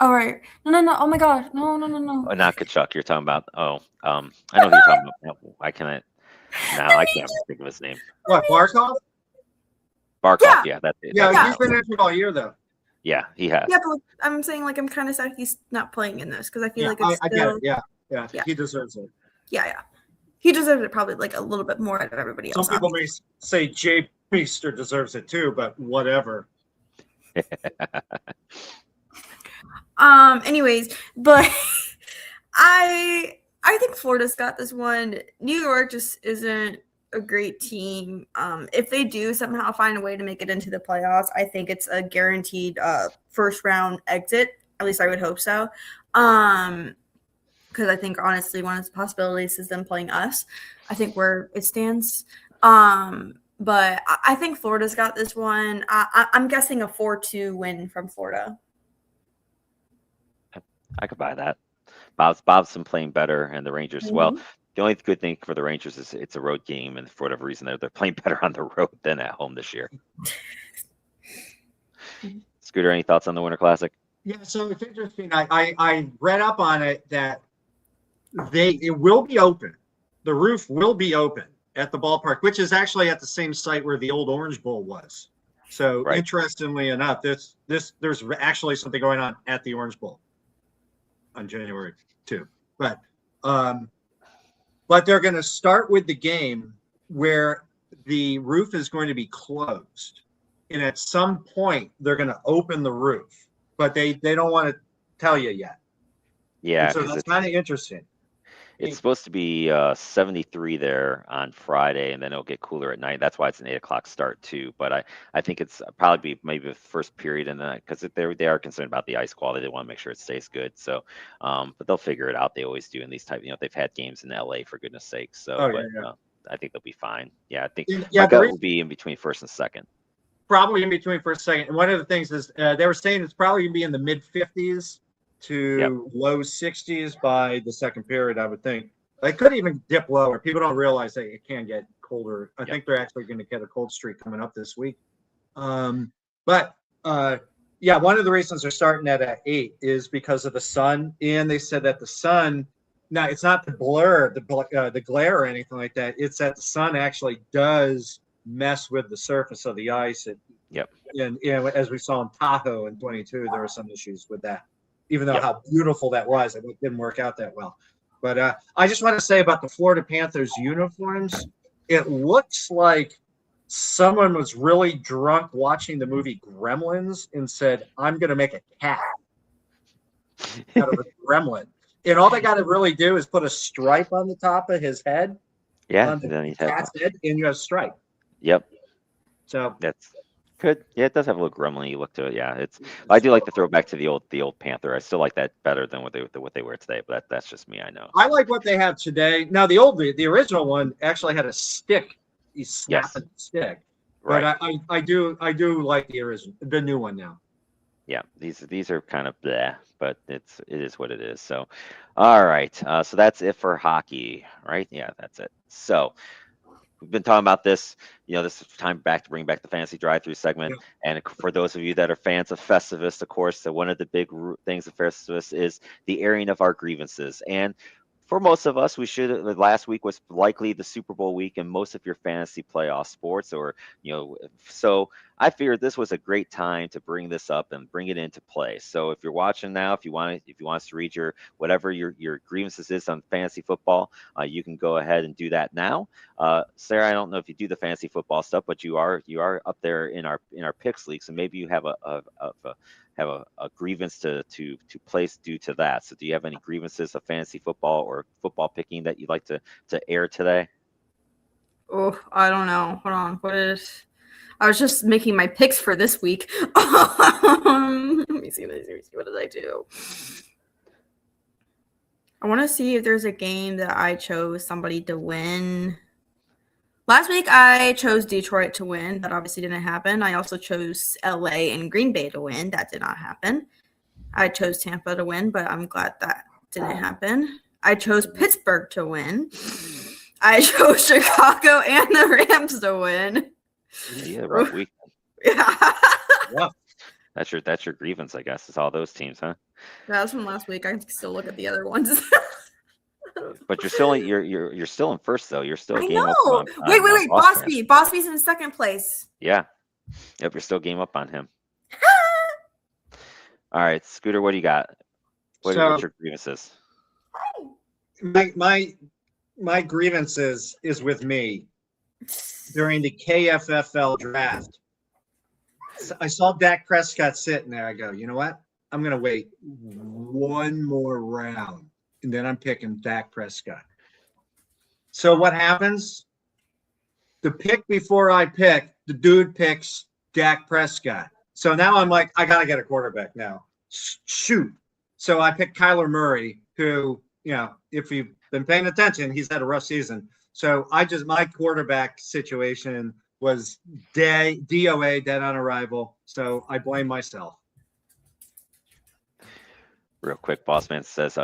All right. No. Oh my god. No. Oh, not Kachuk. You're talking about. I know who you're talking about. I can't think of his name. What, Barkov? Barkov, yeah, that's it. Yeah, he's been injured all year though. Yeah, he has. Yeah, but I'm saying, like, I'm kind of sad he's not playing in this because I feel like it's I get it. Yeah, he deserves it. Yeah, he deserves it probably like a little bit more out of everybody else. Some people may say Jay Priester deserves it too, but whatever. Anyways, but I think Florida's got this one. New York just isn't a great team. If they do somehow find a way to make it into the playoffs, I think it's a guaranteed first round exit. At least I would hope so. Because I think honestly one of the possibilities is them playing us. I think where it stands. But I think Florida's got this one. I'm guessing a 4-2 win from Florida. I could buy that. Bob's been playing better, and the Rangers. Mm-hmm. Well, the only good thing for the Rangers is it's a road game, and for whatever reason, they're playing better on the road than at home this year. Scooter, any thoughts on the Winter Classic? Yeah, so it's interesting. I read up on it that it will be open. The roof will be open at the ballpark, which is actually at the same site where the old Orange Bowl was. So right. Interestingly enough, there's actually something going on at the Orange Bowl on January 2. But they're going to start with the game where the roof is going to be closed. And at some point, they're going to open the roof. But they don't want to tell you yet. Yeah. And so that's kind of interesting. It's supposed to be 73 there on Friday, and then it'll get cooler at night. That's why it's an 8 o'clock start too. But I think it's probably maybe the first period, and then because they are concerned about the ice quality, they want to make sure it stays good. So, but they'll figure it out. They always do in these type. They've had games in LA for goodness sakes. So, I think they'll be fine. Yeah, I think my gut will be in between first and second. Probably in between first and second. And one of the things is they were saying it's probably going to be in the mid 50s. To low 60s by the second period, I would think. They could even dip lower. People don't realize that it can get colder. I think they're actually going to get a cold streak coming up this week. One of the reasons they're starting at 8 is because of the sun. And they said that the sun, now it's not the blur, the glare or anything like that. It's that the sun actually does mess with the surface of the ice. And as we saw in Tahoe in 22, there were some issues with that. Even though how beautiful that was, it didn't work out that well. But I just want to say about the Florida Panthers uniforms, it looks like someone was really drunk watching the movie Gremlins and said, "I'm going to make a cat out of a gremlin." And all they got to really do is put a stripe on the top of his head, Yeah, on the then he'd have. cat's head, and you have stripe. Yep, So that's good. Yeah, it does have a little gremlin look to it. Yeah, I do like the throwback to the old Panther. I still like that better than what they wear today. But that's just me. I know. I like what they have today. Now the original one actually had a stick. You snap Yes. a stick. Right. But I do like the original, the new one now. Yeah, these are kind of bleh, but it is what it is. So, all right. So that's it for hockey, right? Yeah, that's it. So we've been talking about this. This is time back to bring back the fantasy drive-through segment. Yeah. And for those of you that are fans of Festivus, of course, so one of the big things of Festivus is the airing of our grievances. And for most of us, last week was likely the Super Bowl week in most of your fantasy playoff sports, so I figured this was a great time to bring this up and bring it into play. So if you're watching now, if you want us to read whatever your grievances is on fantasy football, you can go ahead and do that now. Sarah, I don't know if you do the fantasy football stuff, but you are up there in our picks league, so maybe you have a grievance to place due to that. So do you have any grievances of fantasy football or football picking that you'd like to air today? Oh, I don't know. Hold on. I was just making my picks for this week. Let me see. What did I do? I want to see if there's a game that I chose somebody to win. Last week, I chose Detroit to win. That obviously didn't happen. I also chose LA and Green Bay to win. That did not happen. I chose Tampa to win, but I'm glad that didn't happen. I chose Pittsburgh to win. I chose Chicago and the Rams to win. Yeah, rough week. Yeah. That's your grievance, I guess. It's all those teams, huh? That was from last week. I can still look at the other ones. But you're still in first though. You're still I game up know. on Wait. Bosby. Bosby's in second place. Yeah. Yep, you're still game up on him. All right, Scooter, what do you got? What's your grievances? My grievances is with me during the KFFL draft. I saw Dak Prescott sitting there. I go, you know what? I'm going to wait one more round, and then I'm picking Dak Prescott. So what happens? The pick before I pick, the dude picks Dak Prescott. So now I'm like, I got to get a quarterback now. Shoot. So I picked Kyler Murray, who, if you've been paying attention, he's had a rough season. So my quarterback situation was DOA, dead on arrival. So I blame myself. Real quick, Bossman says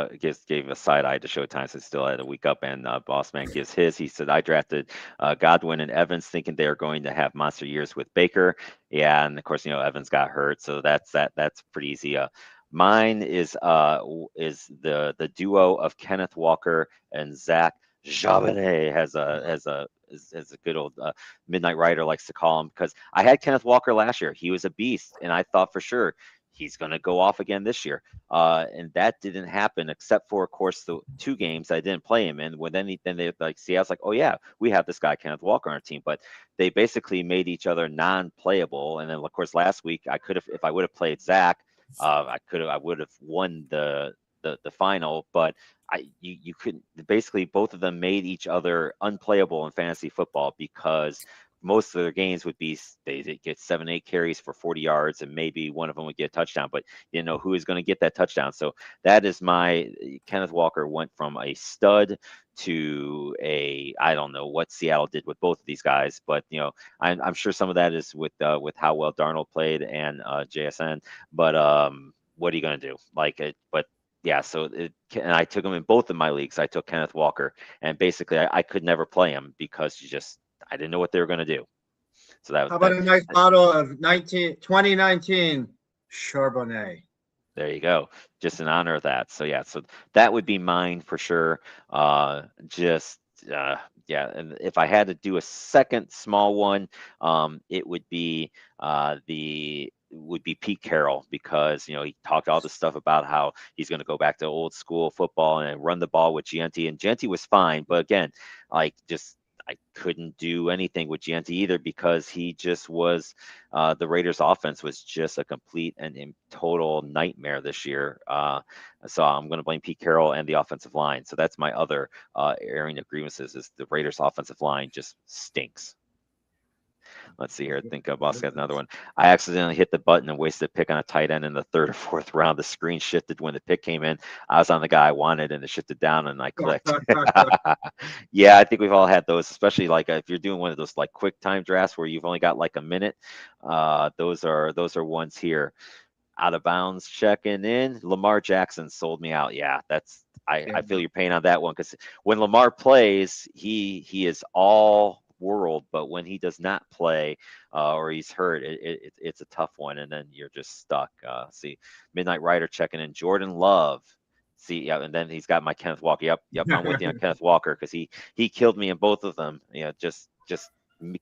gave a side eye to Showtime, so still had a week up, and Bossman gives his. He said, I drafted Godwin and Evans thinking they are going to have monster years with Baker. Yeah, and of course, Evans got hurt, so that's pretty easy. Mine is the duo of Kenneth Walker and Zach Charbonnet as a good old Midnight Rider likes to call him, because I had Kenneth Walker last year. He was a beast, and I thought for sure he's going to go off again this year. And that didn't happen, except for, of course, the 2 games I didn't play him in. When then they see, I was like, oh yeah, we have this guy Kenneth Walker on our team, but they basically made each other non-playable. And then, of course, last week if I would have played Zach, I would have won the final, but you couldn't. Basically, both of them made each other unplayable in fantasy football, because most of their games would be they get 7-8 carries for 40 yards, and maybe one of them would get a touchdown, but you didn't know who is going to get that touchdown. So that is my Kenneth Walker went from a stud to I don't know what Seattle did with both of these guys, but I'm sure some of that is with how well Darnold played and JSN, but what are you going to do? But yeah, and I took him in both of my leagues. I took Kenneth Walker, and basically I could never play him because I didn't know what they were going to do. So that was. How about a nice bottle of 2019 Charbonnet? There you go. Just in honor of that. So yeah, so that would be mine for sure. Yeah, and if I had to do a second small one, it would be Pete Carroll, because he talked all this stuff about how he's going to go back to old school football and run the ball with Gianti, and Gianti was fine, but again, I couldn't do anything with Gianti either because he just was the Raiders offense was just a complete and total nightmare this year. So I'm going to blame Pete Carroll and the offensive line. So that's my other airing of grievances is the Raiders offensive line just stinks. Let's see here. I think Boss got another one. I accidentally hit the button and wasted a pick on a tight end in the third or fourth round. The screen shifted when the pick came in. I was on the guy I wanted, and it shifted down, and I clicked. Yeah, I think we've all had those, especially like if you're doing one of those like quick time drafts where you've only got like a minute. Those are ones here. Out of bounds checking in. Lamar Jackson sold me out. Yeah, that's I feel your pain on that one because when Lamar plays, he is all world, but when he does not play or he's hurt, it's a tough one, and then you're just stuck. See, Midnight Rider checking in. Jordan Love. See, yeah, and then he's got my Kenneth Walker. Yep, I'm with you on Kenneth Walker because he killed me in both of them. Yeah, just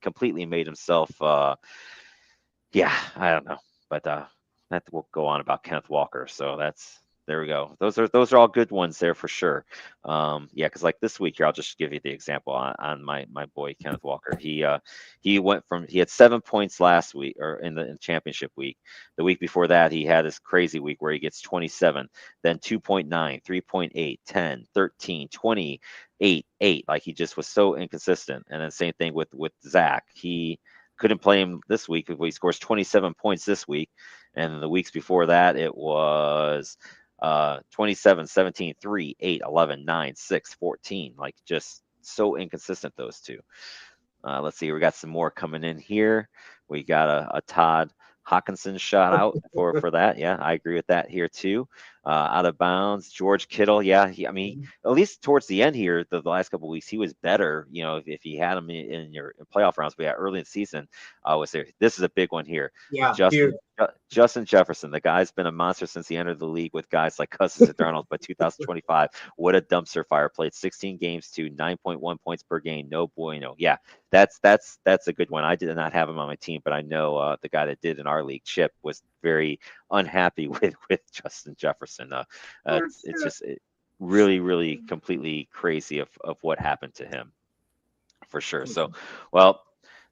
completely made himself. Yeah, I don't know, but that will go on about Kenneth Walker. So there we go. Those are all good ones there for sure. Yeah, because like this week here, I'll just give you the example on my boy Kenneth Walker. He had 7 points last week or in the championship week. The week before that, he had this crazy week where he gets 27, then 2.9, 3.8, 10, 13, 20, 8. Like he just was so inconsistent. And then same thing with Zach. He couldn't play him this week. He scores 27 points this week. And the weeks before that, it was 27, 17, 3, 8, 11, 9, 6, 14. Like just so inconsistent, those two. Let's see. We got some more coming in here. We got a Todd Hawkinson shout out for that. Yeah, I agree with that here too. Out of bounds, George Kittle. Yeah, I mean, at least towards the end here, the last couple of weeks, he was better. You know, if you had him in your playoff rounds, but yeah, early in the season, was there. This is a big one here. Yeah, Justin Jefferson, the guy's been a monster since he entered the league with guys like Cousins and Darnold. But 2025, what a dumpster fire! Played 16 games to 9.1 points per game. No bueno. Yeah, that's a good one. I did not have him on my team, but I know the guy that did in our league, Chip, was very unhappy with Justin Jefferson. It's just really completely crazy of what happened to him, for sure. So, well.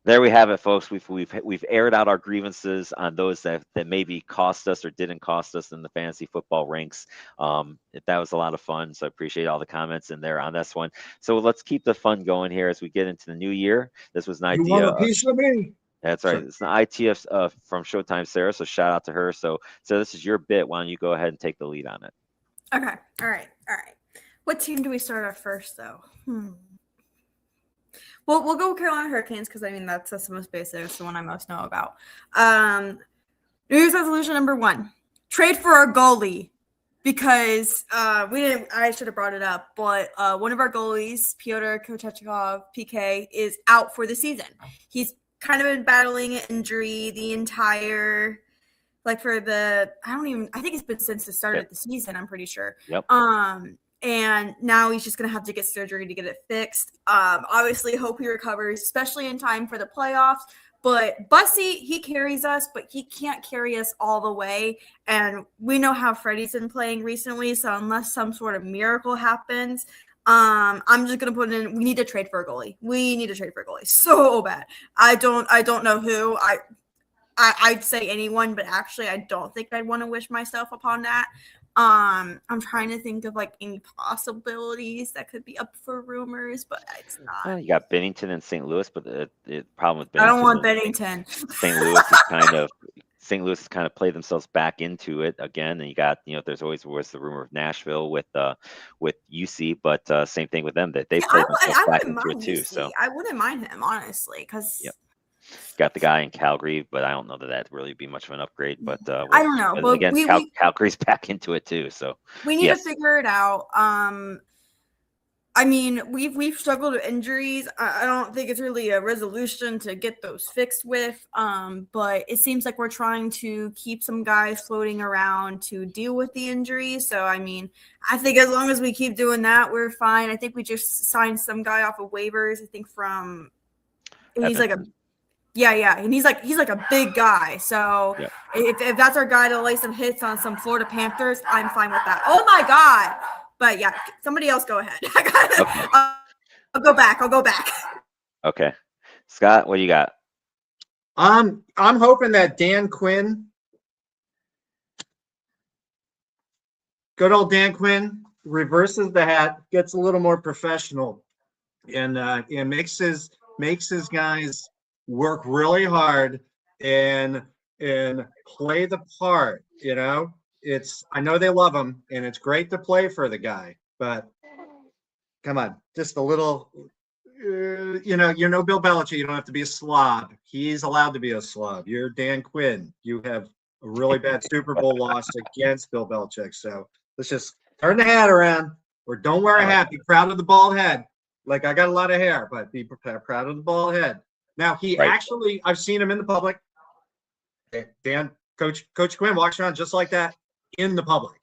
There we have it, folks. We've aired out our grievances on those that maybe cost us or didn't cost us in the fantasy football ranks. That was a lot of fun, so I appreciate all the comments in there on this one. So let's keep the fun going here as we get into the new year. This was an idea. You want a piece of me? That's right. It's an ITF from Showtime Sarah, so shout out to her. So this is your bit. Why don't you go ahead and take the lead on it? Okay. All right. What team do we start off first, though? Well, we'll go with Carolina Hurricanes because I mean that's the most basic. It's the one I most know about. New Year's resolution number 1: trade for our goalie because we didn't. I should have brought it up, but one of our goalies, Pyotr Kochechikov, PK, is out for the season. He's kind of been battling an injury the entire. Like for the, I think it's been since the start of the season, I'm pretty sure. Yep. And now he's just going to have to get surgery to get it fixed. Obviously hope he recovers, especially in time for the playoffs. But Bussy, he carries us, but he can't carry us all the way. And we know how Freddie's been playing recently. So unless some sort of miracle happens, I'm just going to put in, we need to trade for a goalie. We need to trade for a goalie so bad. I don't know who. I'd say anyone, but actually I don't think I'd want to wish myself upon that. I'm trying to think of like any possibilities that could be up for rumors, but it's not. You got Bennington and St. Louis, but the problem with Bennington, I don't want Bennington. St. Louis has kind of played themselves back into it again, and you got there's always was the rumor of Nashville with UC, but same thing with them that they played themselves back into it too. UC. So I wouldn't mind him honestly because. Yep. Got the guy in Calgary, but I don't know that really be much of an upgrade. But I don't know. But again, Calgary's back into it too. So we need to figure it out. I mean, we've struggled with injuries. I don't think it's really a resolution to get those fixed with. But it seems like we're trying to keep some guys floating around to deal with the injuries. So I mean, I think as long as we keep doing that, we're fine. I think we just signed some guy off of waivers. I think from he's like a. Yeah, and he's like a big guy. So if that's our guy to lay some hits on some Florida Panthers, I'm fine with that. Oh my God! But yeah, somebody else go ahead. I'll go back. Okay. Scott, what do you got? I'm hoping that Dan Quinn, good old Dan Quinn, reverses the hat, gets a little more professional, and makes his guys work really hard and play the part. I know they love him, and it's great to play for the guy, but come on, just a little. You're no Bill Belichick. You don't have to be a slob. He's allowed to be a slob. You're Dan Quinn. You have a really bad Super Bowl loss against Bill Belichick. So let's just turn the hat around, or don't wear a hat. Be proud of the bald head. Like, I got a lot of hair, but be proud of the bald head. Now, I've seen him in the public. Dan, Coach Quinn walks around just like that in the public,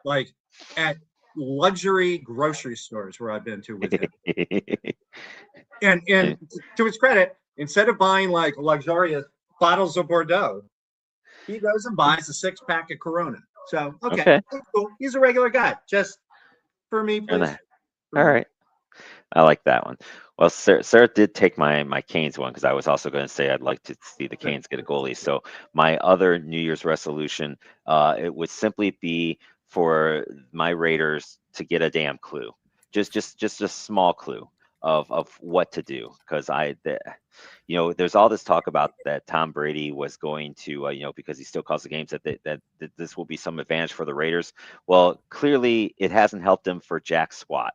like at luxury grocery stores where I've been to with him. And to his credit, instead of buying like luxurious bottles of Bordeaux, he goes and buys a 6-pack of Corona. So okay. Cool. He's a regular guy. Just for me, please. All right. I like that one. Well, Sarah did take my Canes one, because I was also going to say I'd like to see the Canes get a goalie. So my other New Year's resolution, it would simply be for my Raiders to get a damn clue, just a small clue of what to do, because there's all this talk about that Tom Brady was going to, because he still calls the games, that this will be some advantage for the Raiders. Well, clearly it hasn't helped them for jack squat.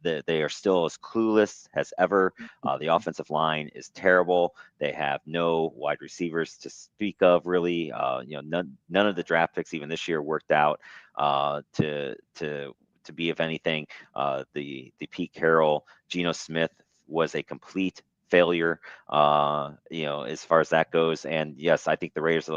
They are still as clueless as ever. The offensive line is terrible. They have no wide receivers to speak of, really. None of the draft picks even this year worked out to be of anything. The Pete Carroll, Geno Smith was a complete failure, as far as that goes. And yes, I think the Raiders,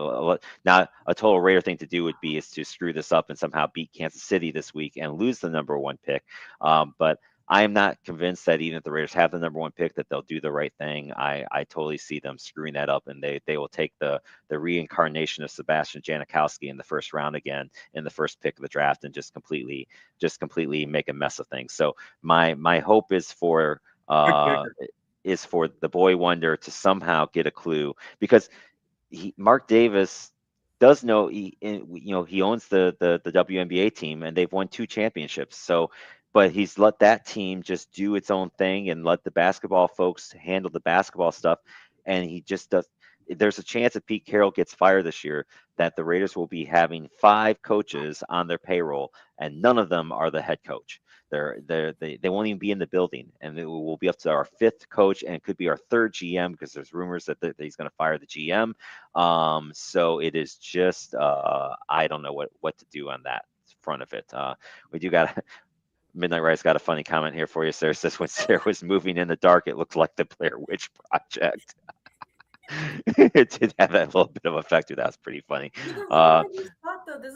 now a total Raider thing to do would be is to screw this up and somehow beat Kansas City this week and lose the number 1 pick. But I am not convinced that even if the Raiders have the number 1 pick, that they'll do the right thing. I totally see them screwing that up, and they will take the reincarnation of Sebastian Janikowski in the first round again in the first pick of the draft and just completely make a mess of things. So my hope is for the boy wonder to somehow get a clue, because Mark Davis does know he owns the WNBA team, and they've won 2 championships. So, but he's let that team just do its own thing and let the basketball folks handle the basketball stuff, and he just does. There's a chance if Pete Carroll gets fired this year that the Raiders will be having 5 coaches on their payroll, and none of them are the head coach. They won't even be in the building, and it will be up to our 5th coach, and it could be our 3rd GM, because there's rumors that he's going to fire the GM. So it is just I don't know what to do on that front of it. We do got Midnight Ride's got a funny comment here for you. Sarah says when Sarah was moving in the dark, it looked like the Blair Witch Project. It did have that little bit of effect. That was pretty funny. Though this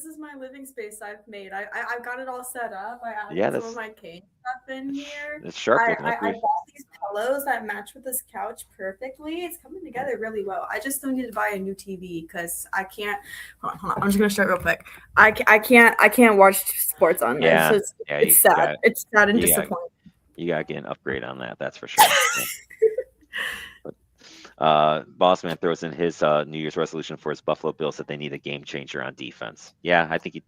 is my living space I've made. I've got it all set up. I added some of my cane stuff in here. It's sharp looking. I bought these pillows that match with this couch perfectly. It's coming together really well. I just still need to buy a new TV because I can't. Hold on. I'm just gonna start real quick. I can't watch sports on this. So it's sad. It's sad and disappointing. You gotta get an upgrade on that. That's for sure. Bossman throws in his New Year's resolution for his Buffalo Bills that they need a game changer on defense. Yeah, I think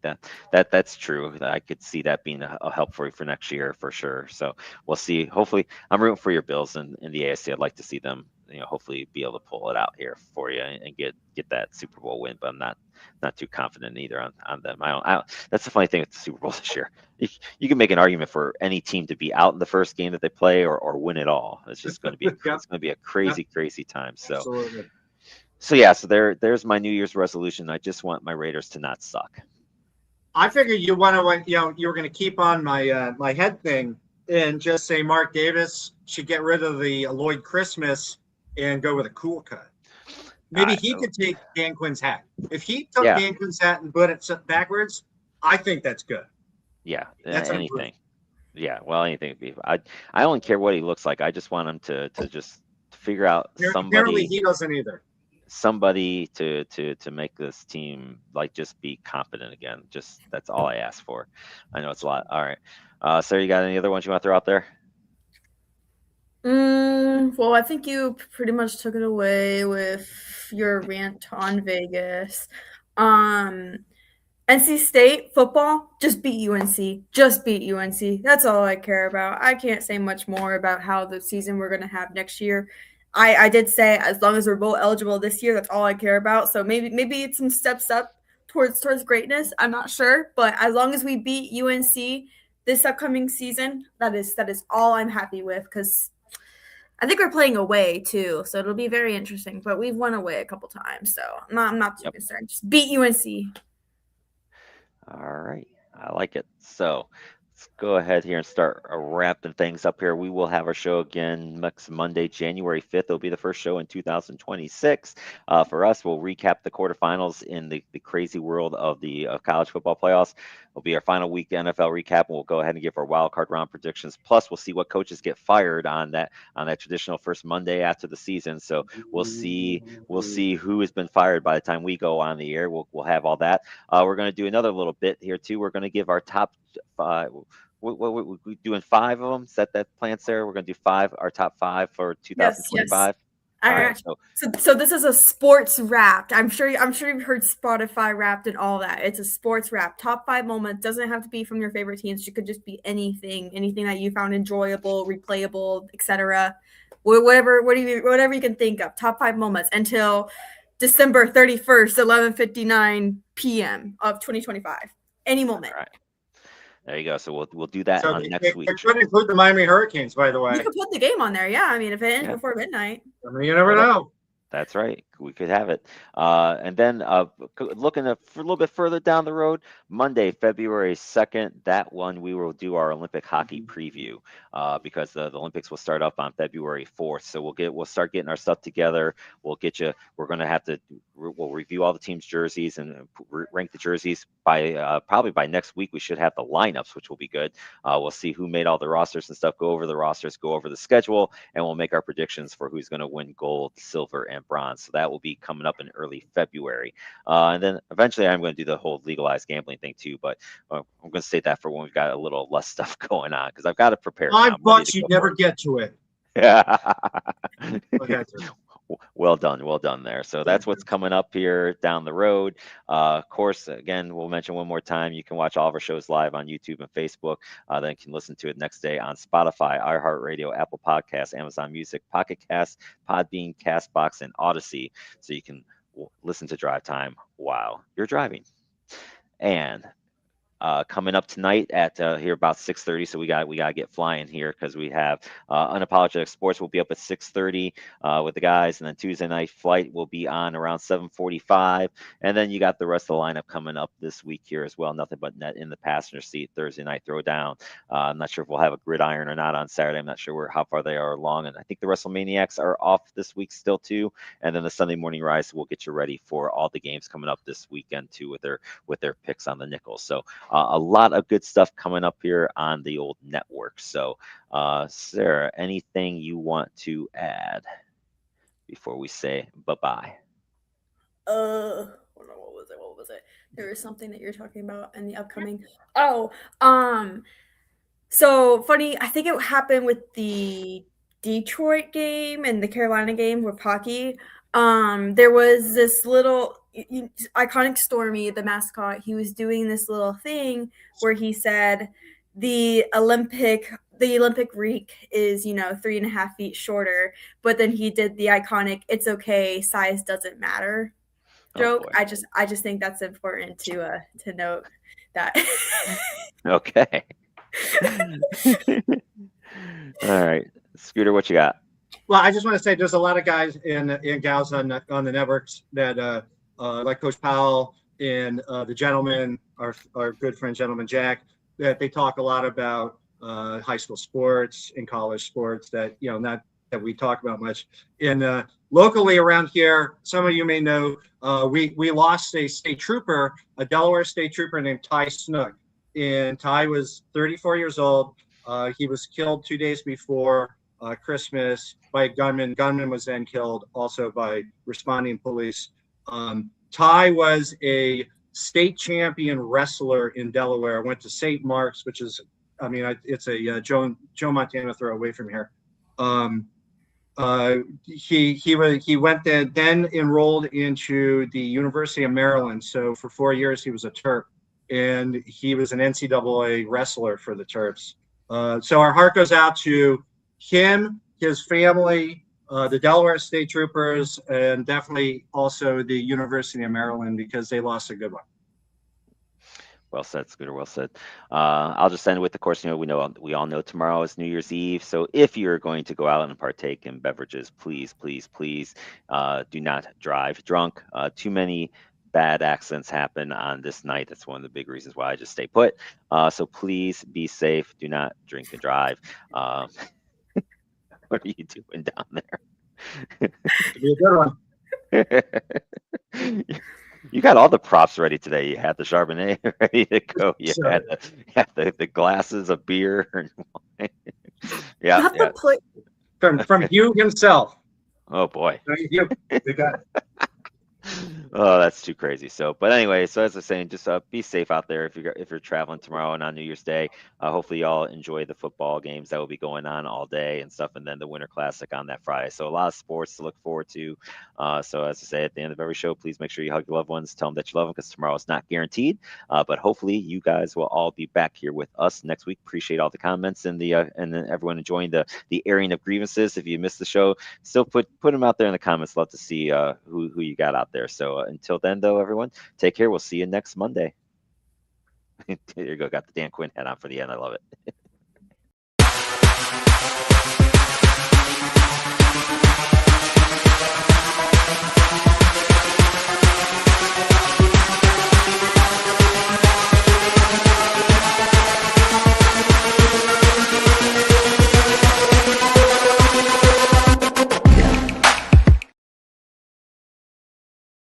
that's true. I could see that being a help for you for next year for sure. So we'll see. Hopefully, I'm rooting for your Bills in the AFC. I'd like to see them, hopefully be able to pull it out here for you and get that Super Bowl win. But I'm not too confident either on them. I don't. That's the funny thing with the Super Bowl this year. You can make an argument for any team to be out in the first game that they play or win it all. It's just going to be it's going to be a crazy time. So absolutely. So yeah, so there's my New Year's resolution. I just want my Raiders to not suck. I figured you were going to keep on my my head thing and just say Mark Davis should get rid of the Lloyd Christmas and go with a cool cut. Maybe he could take Dan Quinn's hat. If he took Dan Quinn's hat and put it backwards, I think that's good. Yeah, that's anything. Yeah, well, anything. I don't care what he looks like. I just want him to just figure out somebody. Apparently, he doesn't either. Somebody to make this team just be competent again. Just that's all I ask for. I know it's a lot. All right, Sarah, you got any other ones you want to throw out there? Well, I think you pretty much took it away with your rant on Vegas. Um, NC State football, just beat UNC. Just beat UNC. That's all I care about. I can't say much more about how the season we're going to have next year. I did say as long as we're both eligible this year, that's all I care about. So maybe it's some steps up towards greatness. I'm not sure, but as long as we beat UNC this upcoming season, that is all I'm happy with because I think we're playing away too, so it'll be very interesting. But we've won away a couple times, so I'm not too concerned. Just beat UNC. All right. I like it. So let's go ahead here and start wrapping things up here. We will have our show again next Monday, January 5th. It'll be the first show in 2026. For us, we'll recap the quarterfinals in the crazy world of the college football playoffs. It'll be our final week NFL recap, and we'll go ahead and give our wild card round predictions. Plus, we'll see what coaches get fired on that traditional first Monday after the season. So we'll see who has been fired by the time we go on the air. We'll have all that. We're going to do another little bit here too. We're going to give our top five. We're doing 5 of them. Set that plan, Sarah. We're going to do our top 5 for 2025. Yes. All right. So this is a sports wrapped. I'm sure you've heard Spotify wrapped and all that. It's a sports wrap. Top 5 moments. Doesn't have to be from your favorite teams. It could just be anything that you found enjoyable, replayable, etc. Whatever you can think of. Top 5 moments until December 31st, 11:59 p.m. of 2025. Any moment. All right. There you go. So we'll do that on next week. It could include the Miami Hurricanes, by the way. You could put the game on there. Yeah, I mean, if it ends before midnight. I mean, you never know. That's right. We could have it. And then looking for a little bit further down the road, Monday, February 2nd, that one we will do our Olympic hockey preview because the Olympics will start up on February 4th. So we'll start getting our stuff together. We'll review all the teams' jerseys and rank the jerseys by probably by next week. We should have the lineups, which will be good. We'll see who made all the rosters and stuff, go over the rosters, go over the schedule, and we'll make our predictions for who's going to win gold, silver, and bronze. So that will be coming up in early February. And then eventually I'm going to do the whole legalized gambling thing too, but I'm going to save that for when we've got a little less stuff going on because I've got to prepare. $5 you never get to it. Yeah. Well done there. So that's what's coming up here down the road. Of course, again, we'll mention one more time, you can watch all of our shows live on YouTube and Facebook. Then you can listen to it next day on Spotify, iHeartRadio, Apple Podcasts, Amazon Music, Pocket Cast, Podbean, Castbox, and Odyssey. So you can listen to Drive Time while you're driving. And coming up tonight at here about 6:30. So we got to get flying here because we have Unapologetic Sports will be up at 6:30 with the guys, and then Tuesday night flight will be on around 7:45, and then you got the rest of the lineup coming up this week here as well. Nothing but net in the passenger seat. Thursday night throwdown. I'm not sure if we'll have a gridiron or not on Saturday. I'm not sure how far they are along, and I think the WrestleManiacs are off this week still too. And then the Sunday morning rise will get you ready for all the games coming up this weekend too with their picks on the nickels. So. A lot of good stuff coming up here on the old network. So, Sarah, anything you want to add before we say bye-bye? What was it? There was something that you're talking about in the upcoming. So funny. I think it happened with the Detroit game and the Carolina game with hockey. There was this little iconic Stormy, the mascot. He was doing this little thing where he said the Olympic rink is 3.5 feet shorter, but then he did the iconic "It's okay, size doesn't matter" joke. I just think that's important to note that. Okay. All right, Scooter, what you got? Well, I just want to say there's a lot of guys and gals on the networks that like Coach Powell and the gentleman, our good friend Gentleman Jack, that they talk a lot about high school sports and college sports that not that we talk about much. And locally around here, some of you may know we lost a state trooper, a Delaware state trooper named Ty Snook, and Ty was 34 years old. He was killed 2 days before Christmas by a gunman. Gunman was then killed also by responding police. Ty was a state champion wrestler in Delaware. Went to St. Mark's, which is, it's a Joe Montana throw away from here. He went there, then enrolled into the University of Maryland. So for 4 years he was a Terp, and he was an NCAA wrestler for the Terps. So our heart goes out to him, his family, the Delaware State Troopers, and definitely also the University of Maryland, because they lost a good one. Well said, Scooter. Well said. I'll just end with, of course, we all know tomorrow is New Year's Eve. So if you're going to go out and partake in beverages, please, please, please, do not drive drunk. Too many bad accidents happen on this night. That's one of the big reasons why I just stay put. So please be safe. Do not drink and drive. What are you doing down there? It'll be a good one. You got all the props ready today. You had the Chardonnay ready to go. You had the glasses of beer and wine. Yeah. From Hugh himself. Oh boy. You got it. Oh, that's too crazy. So, but anyway, so as I was saying, just be safe out there if you're traveling tomorrow and on New Year's Day. Hopefully, y'all enjoy the football games that will be going on all day and stuff, and then the Winter Classic on that Friday. So a lot of sports to look forward to. So as I say at the end of every show, please make sure you hug your loved ones, tell them that you love them, because tomorrow is not guaranteed. But hopefully, you guys will all be back here with us next week. Appreciate all the comments and and then everyone enjoying the airing of grievances. If you missed the show, still put them out there in the comments. Love to see who you got out there. So until then, though, everyone, take care. We'll see you next Monday. There you go. Got the Dan Quinn hat on for the end. I love it.